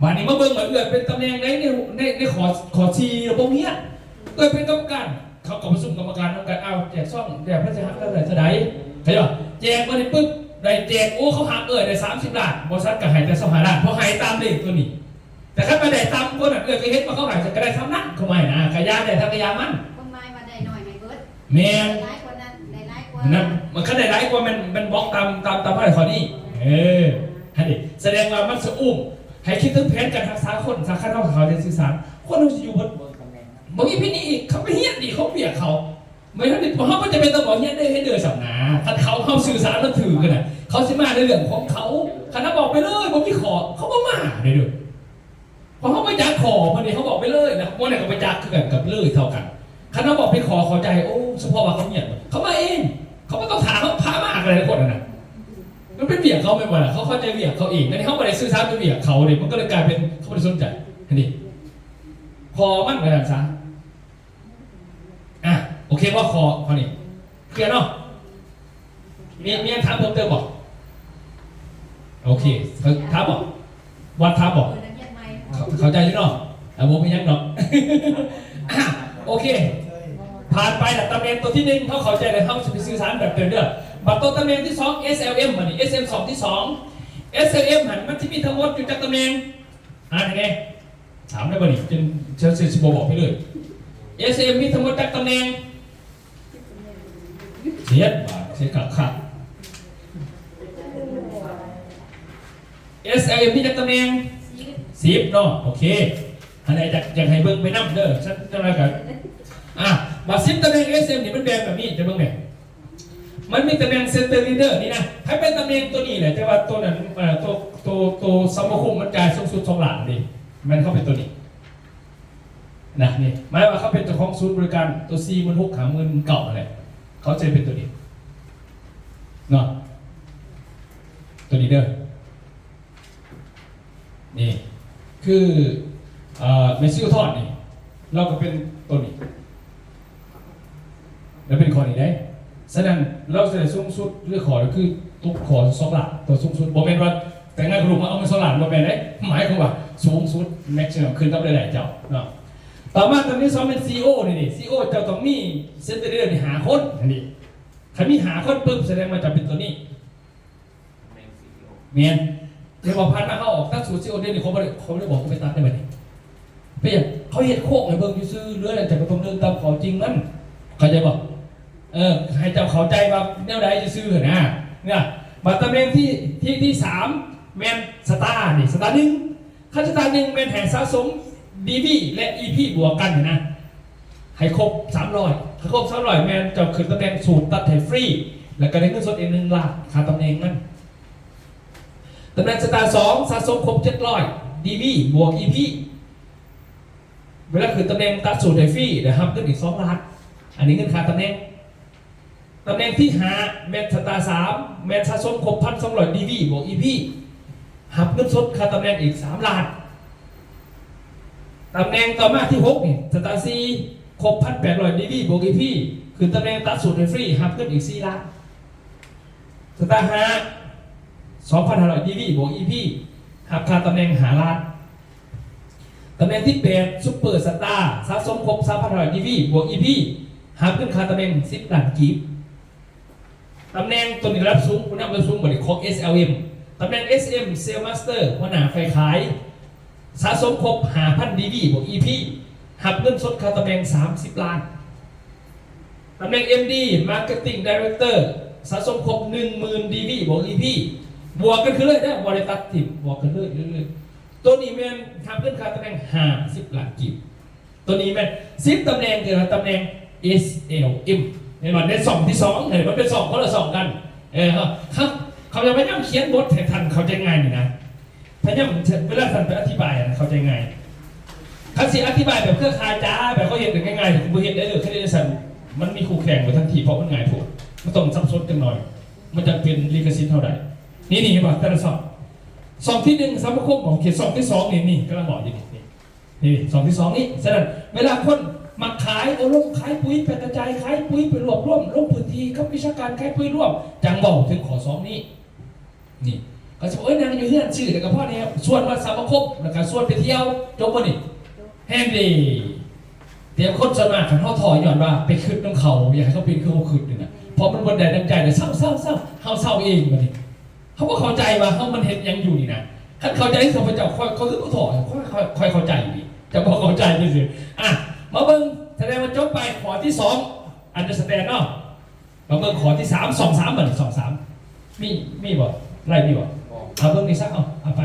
วันนี้มาเบิ่งเหมือนเป็นตำแหน่งในขอชีระบบนี้เป็นกรรมการเขาก็ประชุมกรรมการต้องการเอาแจกซ่องแจกพระเจ้าแล้วแต่จะได้ใช่ป่ะแจกมาในปุ๊บได้แจกโอ้เขาหักได้30 ล้านบริษัทก็ให้แต่2 ล้านเพราะให้ตามเลขตัวนี้ แต่ถ้าไปได้ตามคนอ่ะก็เห็นว่าเขาหายจะได้ทำนั่นเขาไม่นะกระยาได้ทำกระยามัน ก็ไม้มาได้หน่อยให้เบิด แม่น หลายกว่านั้นได้หลายกว่า นั่นมันก็ได้หลายกว่ามันบล็อกตามพระราชานี่ฮันดิแสดงว่ามันสะอุ้มให้คิดถึงแผนการรักษาคนสาขาของเขาจะสื่อสารคนเราจะอยู่บนบางทีพี่นี่เขาไม่เฮี้ยนดิเขาเบียดเขาไม่ทันดิเพราะเขาจะเป็นตำรวจเฮี้ยนได้ให้เดือดสัมนาถ้าเขาสื่อสารแล้วถือกันนะเขาสิมาในเรื่องของเขาคณะบอกไปเลยผมไม่ขอเขาก็มาเลยดูเพราะเขาไม่จักขอพอดีเขาบอกไปเลยนะวันไหนก็ไปจักคือกันกับเลยเท่ากันคณะบอกไปขอใจโอ้เฉพาะว่าเขาเงียบเขามาเองเขาไม่ต้องถามเขาพามากอะไรทุกคนนะมันเป็นเบียดเขาไม่หมดเขาเข้าใจเบียดเขาเองอันนี้เขาไม่ได้สื่อสารไปเบียดเขาเลยมันก็เลยกลายเป็นเขาไม่ได้สนใจอันนี้พอมั่นไปแล้วซะโอเคว่าคอนี่เคลียร์เนาะมีถามเพิ่มเติมบอกโอเคถามบอกวัดถามบอกเข้าใจหรือเนาะผมไม่ยังหรอกโอเคผ่านไปแล้วตำแหน่งตัวที่หนึ่งเขาเข้าใจเลยเขาจะไปสื่อสารแบบเดิมเด้อบัตรตัวตำแหน่งที่สอง SLM มานี่ SM2 ที่สอง SLM หันมันที่มีทั้งหมดอยู่จากตำแหน่งยังไงถามได้บ่นี่จนเชิญสิบบอกไปเลย SM มีทั้งหมดจากตำแหน่งเสียดขาด SLM มีจากตำแหน่ง10เนาะโอเคอันไหนอยากให้เบิ่งไปนั่งเด้อฉันจะอะไรกันมา10ตำแหน่ง SM นี่มันแบ่งแบบนี้จะเบิ่งไงมันมีตำแหน่งเซนเตอร์ลีดเดอร์นี่นะให้เป็นตำแหน่งตัวนี้แหละแต่ว่าตัวนั้นตัวสมคุมมันจ่ายสูงสุด2 ล้านดิมันเข้าเป็นตัวนี้นะนี่หมายว่าเขาเป็นเจ้าของศูนย์บริการตัว4มัน6 5 0,000เก่าอะไรเขาจะเป็นตัวนี้เนาะตัวนี้เด้อนี่คือเมสซิโอทอดนี่เราก็เป็นตัวนี้แล้วเป็นคอนี้ได้ฉะนั้นเราจะได้สูงสุดเรื่องขอก็คือตุ๊กขอ2 ล้านตัวสูงสุดโมเมนต์ว่าแต่งานกลุ่มมาเอาเงิน2 ล้านโมเมนต์ได้หมายความว่าสูงสุดแม็กซิมัมขึ้นต้องได้หลายเจ้าเนาะต่อมาตอนนี้2เป็น CEO นี่ CEO เจ้าต้องมีเซนเตอร์เดอร์นี่5 คนนี่ถ้ามี5 คนปุ๊บแสดงว่าจะเป็นตัวนี้เมียนเดี๋ยวพอพันมาเข้าออกตั้งสูตร CEO เดนนี่เขาไม่ได้บอกเขาไปตัดได้ไหมนี่เปลี่ยนเขาเห็นโคกไอ้เบิ่งอยู่ซื้อเรื่อยแต่ก็ต้องเดินตามของจริงนั่นเข้าใจป่ะให้เจ้าเข้าใจว่าแนวใดจะซื้อนะเนี่ยมาตำแหน่งที่3แมนสตาร์นี่สตาร์1ขั้นสตาร์1แมนแห่งสะสม DB และ EP บวกกันนะให้ครบ300ถ้าครบ300แมนจะขึ้นตำแหน่งสูตรตัดไถฟรีแล้วก็ได้เงินสด1 ล้านค่าตำแหน่งนั้นตำแหน่งสตาร์2สะสมครบ700 DB บวก EP เวลาขึ้นตำแหน่งตัดสูตรไถฟรีเดี๋ยวหักขึ้นอีก2 ล้านอันนี้เงินค่าตำแหน่งที่5แมนสตาร์3แมนสะสมครบ1,200 DB บวก EP หักเงินสดค่าตำแหน่งอีก3 ล้านตำแหน่งต่อมาที่6นี่สตาร์4ครบ1,800 DB บวก EP ขึ้นตำแหน่งตัดสูตรไถฟรีหักขึ้นอีก4 ล้านสตาร์5 2,500 DB บวก EP หักค่าตำแหน่ง5 ล้านตำแหน่งที่8ซุปเปอร์สตาร์สะสมครบ 3,500 DB บวก EP หักขึ้นค่าตำแหน่ง10 ล้านกีบตำแหน่งตัวนี้ระดับสูงคุณภาพสูงบริของ SLM ตำแหน่ง SM Sales Master หัวหน้าฝ่ายขายสะสมครบ 5,000 DB บวก EP หักเงินสดค่าตำแหน่ง30 ล้านตำแหน่ง MD Marketing Director สะสมครบ 10,000 DB บวก EP บวกกันขึ้นเลยนะบริตัดทิมบวกกันเรื่อยๆตัวนี้แมนทำเงินค่าตำแหน่ง50 ล้านกีบตัวนี้แมน10 ตำแหน่งคือตำแหน่ง SLM เห็นไหมใน2 ที่ 2เห็นมันเป็น2คนละ2กันครับเขาจะพยายามเขียนบทให้ทันเขาใจง่ายนี่นะพยายามเวลาท่านไปอธิบายเขาใจง่ายคันสิอธิบายแบบเครือข่ายจ้าแบบเขาเห็นได้ง่ายๆผมเห็นได้เลยแค่นี้สั่นมันมีคู่แข่งมาทันทีเพราะมันง่ายถูกมันต้องซับซ้อนกันหน่อยมันจะเป็นลิขสิทธิ์เท่าไหร่นี่เห็นป่ะแต่ละ2ที่1สมาคมของเขต2ที่2นี่กำลังบอกอยู่นี่2ที่2นี่ฉะนั้นเวลาคนมาขายเอาลงขายปุ๋ยไปกระจายขายปุ๋ยไปรวบรวมลงพื้นที่กับวิชาการขายปุ๋ยร่วมจังบอกถึงขอ2นี่ก็จะบอกนางอยู่ที่นั่นชื่อแต่กับพ่อเนี่ยส่วนมาสมาคมแล้วก็ส่วนไปเที่ยวจบวันนี้แฮนดี้เดี๋ยวคนจะมาขันเขาถอยหย่อนว่าไปคืนน้ำเขาอยากให้เขาเป็นเครื่องเขาคืนเนี่ยเพราะมันบนแดดน้ำใจแต่เศร้าเขาเศร้าเองวันนี้เขาก็เข้าใจว่าเขามันเห็นยังอยู่นี่นะ ขั้นเข้าใจข้าพเจ้าเขาคือผู้ถอดค่อยเข้าใจดีจะบอกเข้าใจดิสิอ่ะมาเบิ่งแสดงว่าจบไปขอที่สองอันจะแสดงเนาะมาเบิ่งขอที่3 2 3บ่2 3มีบ่ไล่มีบ่เอาเบิ่งนี่ซะเอาไป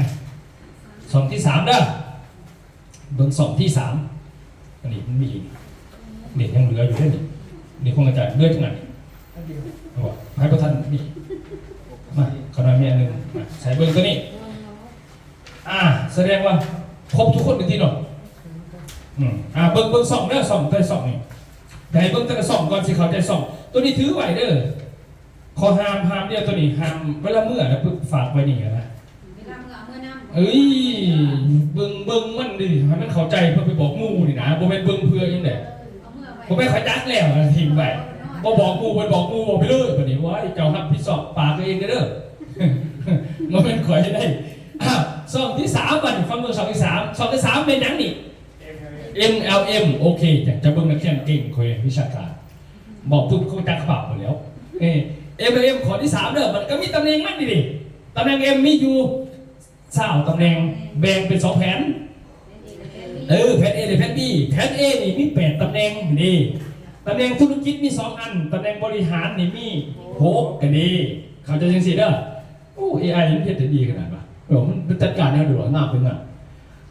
2ที่3เด้อเบิ่ง2ที่3อันนี้มันมีนี่ยังเหลืออยู่ด้วยนี่คงจะเลือดทั้งนั้นเอาบ่ให้ประธานนี่มาขนาดมีอันนึงใส่เบิ่งตัวนี้แสดงว่าครบทุกคนเป็นที่เนาะเบิ่ง2เด้อ2ได้2นี่แต่ให้เบิ่งแต่ละ2ก่อนสิเข้าใจ2ตัวนี้ถือไว้เด้อขอห้ามเดียวตัวนี้ห้ามเวลาเมื่อแล้วฝากไว้นี่นะ เวลาเมื่อน้ำ เอ้ยเบิ่งมันดิให้มันเข้าใจเพื่อไปบอกงูนี่นะบ่แม่นเบิ่งเพื่อจังได๋บ่แม่นขจักแล้วทิ้งไว้บ่บอกงูบ่บอกงูไปเลยบัดนี้ว่าเจ้ารับผิดชอบปากตัวเองเด้อบ่แม่นข่อยได้ซองที่3บัดฟังเบิ่งซองที่3ซองที่3เป็นหยังนี่ MLM โอเคจะเบิ่งนักเรียนเก่งข่อยวิชาการบอกปุ๊บเขาจักข่าวหมดแล้วMLM ข้อที่3เด้อมันก็มีตำแหน่งมันดิตำแหน่ง M มีอยู่20ตำแหน่งแบ่งเป็น2แผนแผน A และแผน B แผน A นี่มี8ตำแหน่งนี่ตำแหน่งธุรกิจมี2อันตำแหน่งบริหารนี่มี6กันนี่เขาจะจังซี่เด้อโอ้ AI มันเฮ็ดได้ดีขนาดว่ะมันจัดการแนวดูหน้าเป็นอ่ะ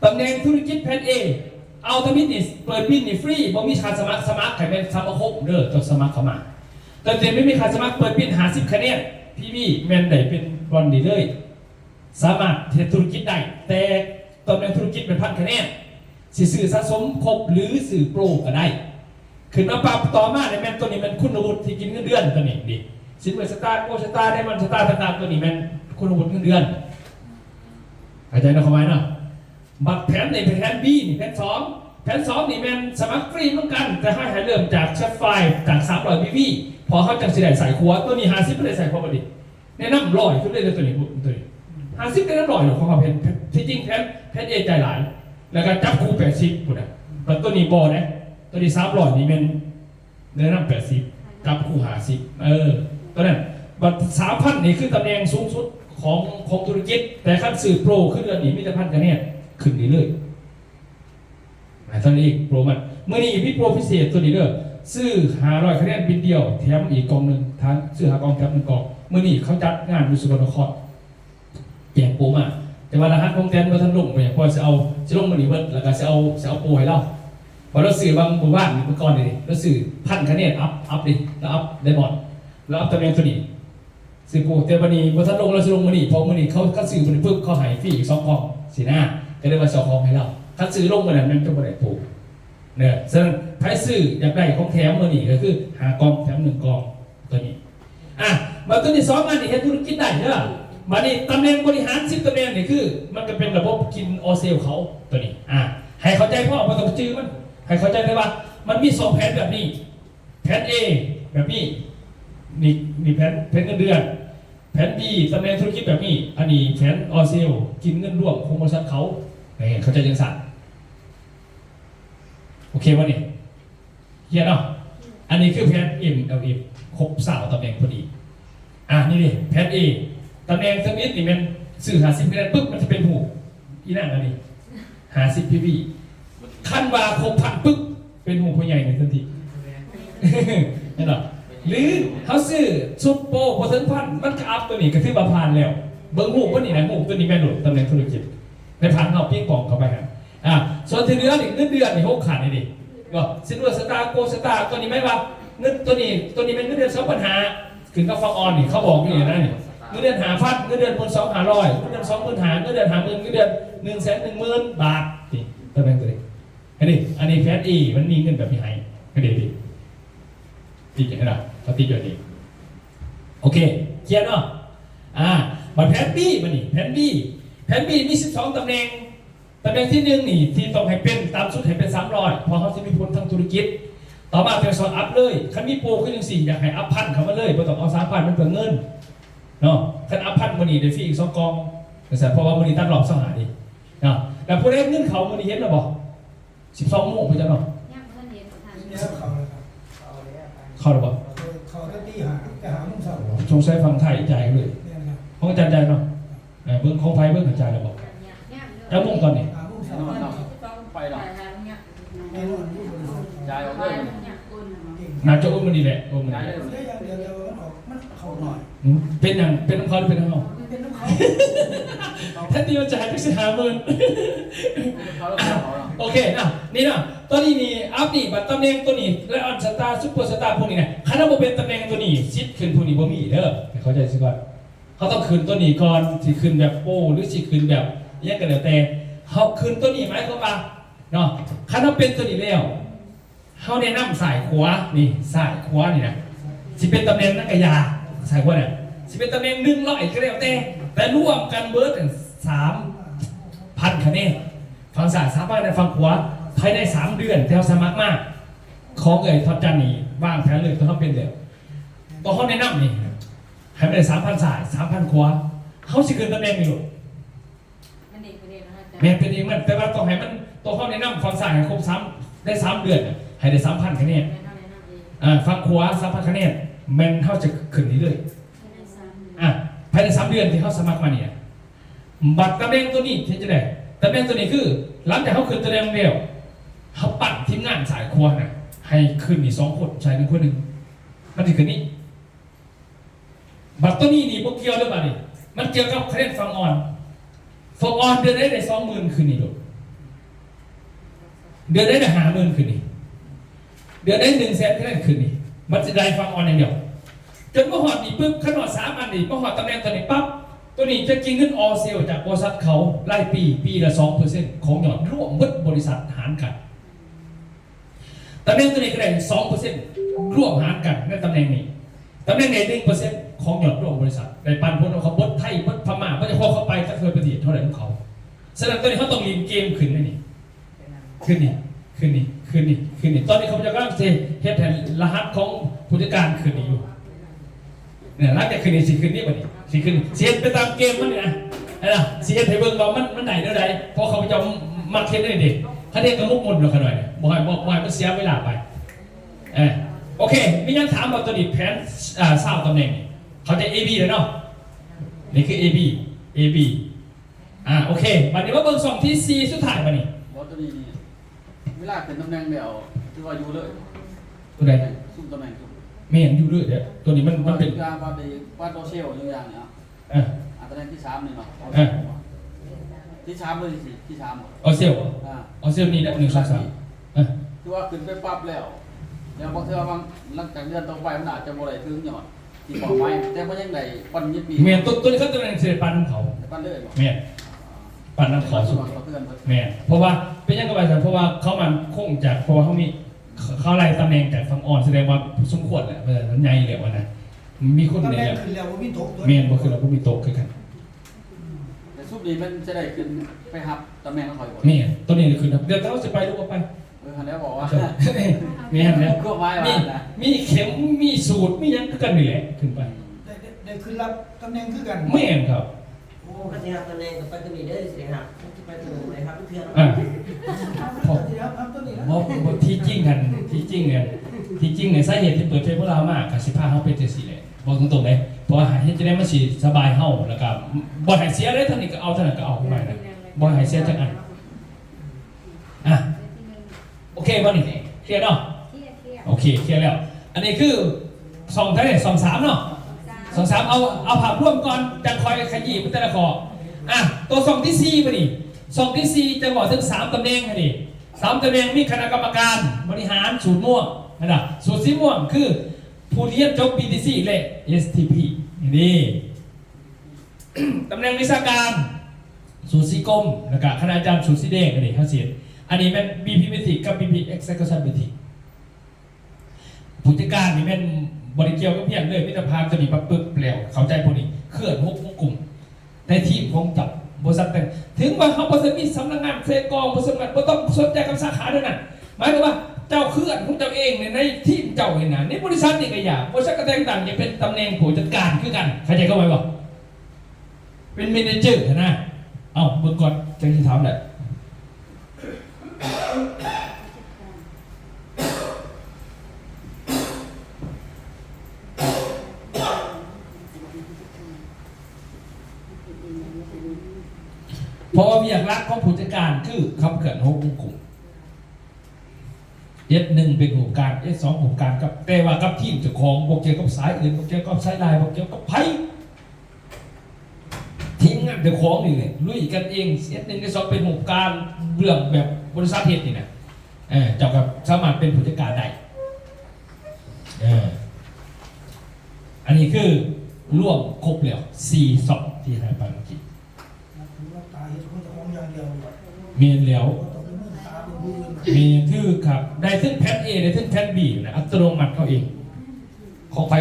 ตำแหน่งธุรกิจแผน A เอาทมิตนี่เปิดบินนี่ฟรีบ่มีค่าสมัครใครเป็นสมาคมเด้อต้องสมัครเข้ามาแต่เต็มไม่มีค่าสมัครเปิดบิน50คะแนนพี่แม่นได้เป็นบอลดีเลยสามารถเทธุรกิจได้แต่ตำแหน่งธุรกิจเป็น1,000 คะแนนสื่อสะสมครบหรือสื่อโปรก็ได้ขึ้นมาปรับต่อมาในแมนตัวนี้มันคุณวุฒิที่กินเงินเดือนตัวนี้ดิสินเวสตาร์โกสตาร์ได้มันสตาร์ต่างๆตัวนี้มันคุณวุฒิเงินเดือนเข้าใจนะเขาไหมเนาะบัตรแผนในแผน B นี่แผน2แผน2นี่มันสมัครฟรีเหมือนกันแต่ให้เริ่มจากแชทไฟล์จาก300 PV พอเขาจังสิได้ใส่ครัวตัวนี้50ไม่ได้ใส่ครัวพอดีแนะนำ100ขึ้นได้เลยตัวนี้50ได้น้ำ100หรอกของเขาเพนที่จริงแพนเอใจหลายแล้วก็จับคู่80หมดนะแต่ตัวนี้บอนะตัวนี้300นี่มันแนะนำ80จับคู่50ตัวนั้นบัตร3,000นี่คือตำแหน่งสูงสุดของธุรกิจแต่ขั้นสื่อโปรขึ้นเดือนนี้มีแต่1,000 คะแนนขึ้นเรื่อยๆตอนนี้โปรมันเมื่อนี้มีโปรพิเศษตัวนี้เด้อซื้อ500 คะแนนบินเดียวแถมอีกกองนึงทั้งซื้อ5 กองแถม1 กองเมื่อนี้เขาจัดงานอยู่สุวรรณครแจกโปรมาแต่ว่ารหัสของแทนมาทันลงไปเพราะจะลงมาหนีเบิร์ดแล้วก็จะเอาโปรให้เราพอเราสื่อบางหมู่บ้านเมื่อก่อนเลยเราสื่อ1,000 คะแนนอัพดิแล้วอัพได้หมดแล้วอัพตำแหน่งตัวนี้สื่อโปรแต่วันนี้มาทันลงเราจะลงมาหนีพอมาหนีเขาสื่อมันปุ๊บเขาหายฟรีอีก2 กองสีหน้าก็ได้มา2 กองให้เราถ้าซื้อลงมาแล้วมันจะไม่ได้โปรเนี่ยซึ่งไพ่ซื้ออยากได้ของแถมมาหนีก็คือ5 กองแถม1 กองตัวนี้มาตัวนี้2 อันนี่ให้ธุรกิจได้เนอะมานี่ตำแหน่งบริหาร10 ตำแหน่งนี่คือมันก็เป็นระบบกินออเซลเขาตัวนี้ให้เข้าใจพ่อมาต้องจื้อมันให้เข้าใจเลยว่ามันมี2 แผนแบบนี้แผน A แบบนี้นี่แผนเงินเดือนแผน B ตำแหน่งธุรกิจแบบนี้อันนี้แผนออเซลกินเงินร่วมโปรโมชั่นเขาเข้าใจยังสั่นโอเควะนี่เฮียเนาะอันนี้คือแผน MLM ครบ3 ตำแหน่งพอดีนี่ดิแผน Aตำแหน่งสมิธนี่มันสื่อ50 คะแนนปุ๊บมันจะเป็นหูอีนั่นอันนี้50 PV ขั้นว่าครบ1,000ปุ๊บเป็นหูผู้ใหญ่ในทันทีนั่นหรอหรือเขาซื้อซุปโปรพอถึง1,000มันก็อัพตัวนี้ก็ถือว่าผ่านแล้วเบิ้งหูว่านี่นะหูตัวนี้แม่นหลุดตำแหน่งธุรกิจในผ่านเอาเพียงกล่องเข้าไปครับส่วนที่เหลือนี่เงินเดือนนี่6 ขาดนี่ดิก็ซินเวอร์สตาร์โกสตาร์ตัวนี้ไม่ว่าเงินตัวนี้เป็นเงินเดือน2,500ขึ้นกับฟังออนนี่เขาบอกนี่นะนี่เงินเดือน5,000เงินเดือน12,500เงินเดือน25,000เงินเดือน50,000เงินเดือน110,000 บาทนี่ตำแหน่งตัวนี้อันนี้แพทอีมันมีเงินแบบนี้ให้ก็ดีติดอย่างนั้นเขาติดอยู่ดีโอเคเคลียร์เนาะบัตรแพทบี้มันนี่แพทบี้มี12 ตำแหน่งที่1นี่ที่ต้องให้เป็นตามสุดให้เป็น300พอเขาจะมีผลทางธุรกิจต่อมาเป็นอัพเลยคันมีโปรขึ้นอย่าง4อยากให้อัพ1,000เข้ามาเลยไม่ต้องเอา3,000มันเปลืองเงินเนาะคันอัพ1,000มันนี่ได้ฟรีอีก2 กองแต่เพราะว่ามันนี่ตั้งรอบ2 หาดิเนาะแต่ผู้ได้เงินเขามันนี่เห็นหรือเปล่า12 โมงไปจ้ะเนาะย่างเพื่อนเรียนประธาน เนี่ยเขาเลยครับ เข้าหรือเปล่า เขาจะตีหาจะหามุ่งเสา ชงใช้ฟังไทยใจเลย เนี่ยนะครับ ของอาจารย์ใจเนาะเบื้องของไฟเบื้องอาจารย์เลยบอก ย แล้วมุ่งตอนนี้ มุ่งสา แน่น ม อน พัน เนาะไปหรอ แน่นอนที่บริษัท ย้ายออกเลย เก่ง น่าจะอุ้มมันนี่แหละอุ้มมัน ย้าย นี่ เลย ได้อย่างเดียวมันเขาหน่อย เป็นอย่างเป็นน้ำเขาหรือเป็นน้ำเรา เป็นน้ำเขา ท่านเดียวจ่ายไปสิ50,000 เขาแล้วเขาเนาะ โอเคนะนี่นะตัวนี้นี่อัพนี่บัตรตำแหน่งตัวนี้และออนสตาร์ซุปเปอร์สตาร์พวกนี้นะคณะโมเป็นตำแหน่งตัวนี้ซิดขึ้นพวกนี้บ่มีเด้อให้เข้าใจซิก่อนเขาต้องขึ้นตัวนี้ก่อนสิขึ้นแบบโป้หรือสิขึ้นแบบแยกกันแล้วแต่เขาขึ้นตัวนี้ไหมเขาปะเนาะคณะเป็นตัวนี้แล้วเขาแนะนำสายขวานี่สายขวานี่นะสิเป็นตำแหน่งนักกายาสายขวาเนี่ยสิเป็นตำแหน่ง100ก็แล้วแต่รวมกันเบิร์ด3,000 คะแนนฝั่งซ้าย3,000ในฝั่งขวาภายใน3 เดือนแถวสมัครมากของทอดจันนี่ว่างแผนเลยต้องเขาเป็นเดียวตัวเขาแนะนำนี่ให้ไปได้3,000ซ้าย3,000ขวาเขาสิขึ้นตำแหน่งนี่ลูกแม่เป็นเองมันแต่ว่าต้องให้มันตัวเขาแนะนำฝั่งซ้ายให้ครบ3ได้3 เดือนให้ได้3,000 คะแนนฝั่งขวา3,000 คะแนนแม่นเขาจะขึ้นนี้เลยภายใน3 เดือนที่เขาสมัครมาเนี่ยบัตรตำแหน่งตัวนี้ที่จะได้ตำแหน่งตัวนี้คือหลังจากเขาขึ้นตำแหน่งเดียวเขาปั่นทีมงานสายครัวน่ะให้ขึ้นอีก2 คนชาย1 คนมันจะขึ้นนี้บัตรตัวนี้นี่พวกเกี่ยวหรือเปล่านี่มันเกี่ยวกับคะแนนฟังออนเดือนได้20,000ขึ้นนี่ลูกเดือนได้50,000ขึ้นนี่เดือนได้100,000คะแนนขึ้นนี่มันจะได้ฟังออนอย่างเดียวจนเมื่อหอดนี่ปุ๊บขนาด3 อันนี่เมื่อหอดตำแหน่งตัวนี้ปั๊บตัวนี้จะกินเงินออเซลจากบริษัทเขารายปีละ 2% ของยอดร่วมบริษัทหารกันตำแหน่งตัวนี้ก็ได้ 2% ร่วมหารกันในตำแหน่งนี้ตำแหน่งไหน 1% ของยอดร่วมบริษัทได้ปันผลของเขาบดไทยบดพม่าบดจะพอเข้าไปจะเคยประเทศเท่าไหร่ของเขาฉะนั้นตัวนี้เขาต้องเรียนเกมขึ้นนี่ขึ้นนี่ตอนนี้เขาจะกำลังเฮ็ดแทนรหัสของผู้จัดการขึ้นนี่อยู่เนี่ยหลังจากขึ้นนี่สิขึ้นนี่บ่นี่สิขึ้นเสียไปตามเกมมันนี่นะนะเสียให้เบิ่งว่ามันไหนเท่าใดเพราะเขาจะมักเฮ็ดได้ดิเขาเรียกกระมุกมุนหน่อยบ่ให้มันเสียเวลาไปโอเคมียังถามว่าตัวนี้แผนทราบตำแหน่งเขาจะ AB เลยเนาะนี่คือ AB โอเคบัดนี้ว่าเบิ่ง2ที่ C สุดท้ายบัดนี้ บอสตัวนี้เวลาเป็นตำแหน่งเดียวคือว่าอยู่เลย ตัวใด ซุ่มตำแหน่งซุ่ม ไม่เห็นอยู่ด้วยเด้อตัวนี้มันเป็น การว่าตัวเชลอย่างเนี่ย ตำแหน่งที่3นี่เนาะที่3เลยสิที่3 เอาเซลล์เอาเซลล์นี่แหละ1 2 3คือว่าขึ้นไปปั๊บแล้วบางเทื่อบางหลังจากเดือนต่อไปมันอาจจะบ่ได้ถึงยอดที่บอกไว้แต่บ่ยังได้ปันยิบปี แม่นตัวนี้เขาตำแหน่งเสด็จปันของเขา ปันเลยบ่ แม่นปันน้ำเขาสุด เขาเตือนเพิ่น แม่นเพราะว่าเป็นยังไงกันเพราะว่าเขามันคงจากเพราะว่าเขาไล่ตำแหน่งจากฝั่งอ่อนแสดงว่าสมควรแหละมันใหญ่เลยว่านะมีคน ตำ ไหน แหน่ง แล้ว ขึ้นแล้วมีตก แม่นบ่คือเราก็มีโตคือกัน แต่ซุปนี้มันจะได้ขึ้นไปหับตำแหน่งของข่อยบ่ แม่นตัวนี้คือเดี๋ยวเราจะไปรู้ว่าไป คันแล้วบอกว่า แม่นแล้ว ก็ไว้ว่านะ มีเข็มมีสูตรมียังคือกันนี่แหละขึ้นไป ได้ขึ้นรับตำแหน่งคือกัน แม่นครับ โอ้ก็สิครับตำแหน่งกับไปตัวนี้เด้อสิครับไปตัวนี้เลยครับเพื่อน ตัวนี้นะ บ่ที่จริงกันที่จริงเนี่ยสาเหตุที่เปิดเผยพวกเรามากกับสิพาเฮาเป็นจังซี่แหละบอกตรงๆเลยเพราะว่าให้จะได้มาสิสบายเฮาแล้วก็บ่ให้เสียเลยเท่านี้ก็เอาเท่านั้นก็เอาไปนะบ่ให้เสียจังอันโอเคบ่นี่เคลียร์เนาะโอเคเคลียร์แล้วอันนี้คือ2เท่าไหร่2 3เนาะ2 3เอาภาพรวมก่อนจังคอยขยี้เป็นแต่ละข้อตัว2ที่4บ่นี่2ที่4จะบอกถึง3ตำแหน่งนี่3ตำแหน่งมีคณะกรรมการบริหารสูตรม่วงนะสูตรสีม่วงคือผู้เรียนจบ BTC และ STP นี่ตำแหน่งวิชาการสูตรสีกรมแล้วก็คณาจารย์สูตรสีแดงนี่เขาเสียอันนี้เป็น BP Metric กับ BP Execution Metric ผู้จัดการนี่เป็นบริเกี่ยวกับเพียงเลยมิตรภาพจะมีปั๊บปึ๊บแล้วเข้าใจพวกนี้เคลื่อนหกกลุ่มในทีมของจับบริษัทแต่ถึงว่าเขาบริษัทมีสำนักงานเซกองบริษัทไม่ต้องสนใจกับสาขาด้วยนั่นหมายถึงว่าเจ้าเคลื่อนของเจ้าเองในทีมเจ้าเองนะในบริษัทนี่ก็อย่างบริษัทกระแตงต่างจะเป็นตำแหน่งผู้จัดการคือกันเข้าใจเข้าไหมบ่เป็นเมเนเจอร์นะเอ้าเมื่อก่อนจะถามแหละเพราะว่าเวีย ยกหลักของผู้จัดการคือขับเคลื่อน6วงกลุ่ม S1 เป็นผู้การ S2 ผู้การกับแต่ว่ากับทีมเจ้าของบ่เกี่ยวกับสายอื่นบ่เกี่ยวกับสายลายบ่เกี่ยวกับไผทีมงานเจ้าของนี่แหละลุยกันเอง S1 S2 เป็นผู้การเรื่องแบบบริษัทเฮ็ดนี่นะเจ้าก็สามารถเป็นผู้จัดการได้อันนี้คือร่วมครบแล้ว4 2ที่ให้ไปเมื่อกี้ ถือว่าตายทุกคนจะของอย่างเดียว เมียนแล้ว ต้องเป็นมือตาเป็นมือ เมียนคือครับได้ทั้งแพท A ได้ทั้งแพท B อยู่นะอัตโนมัติเขาเองของไฟ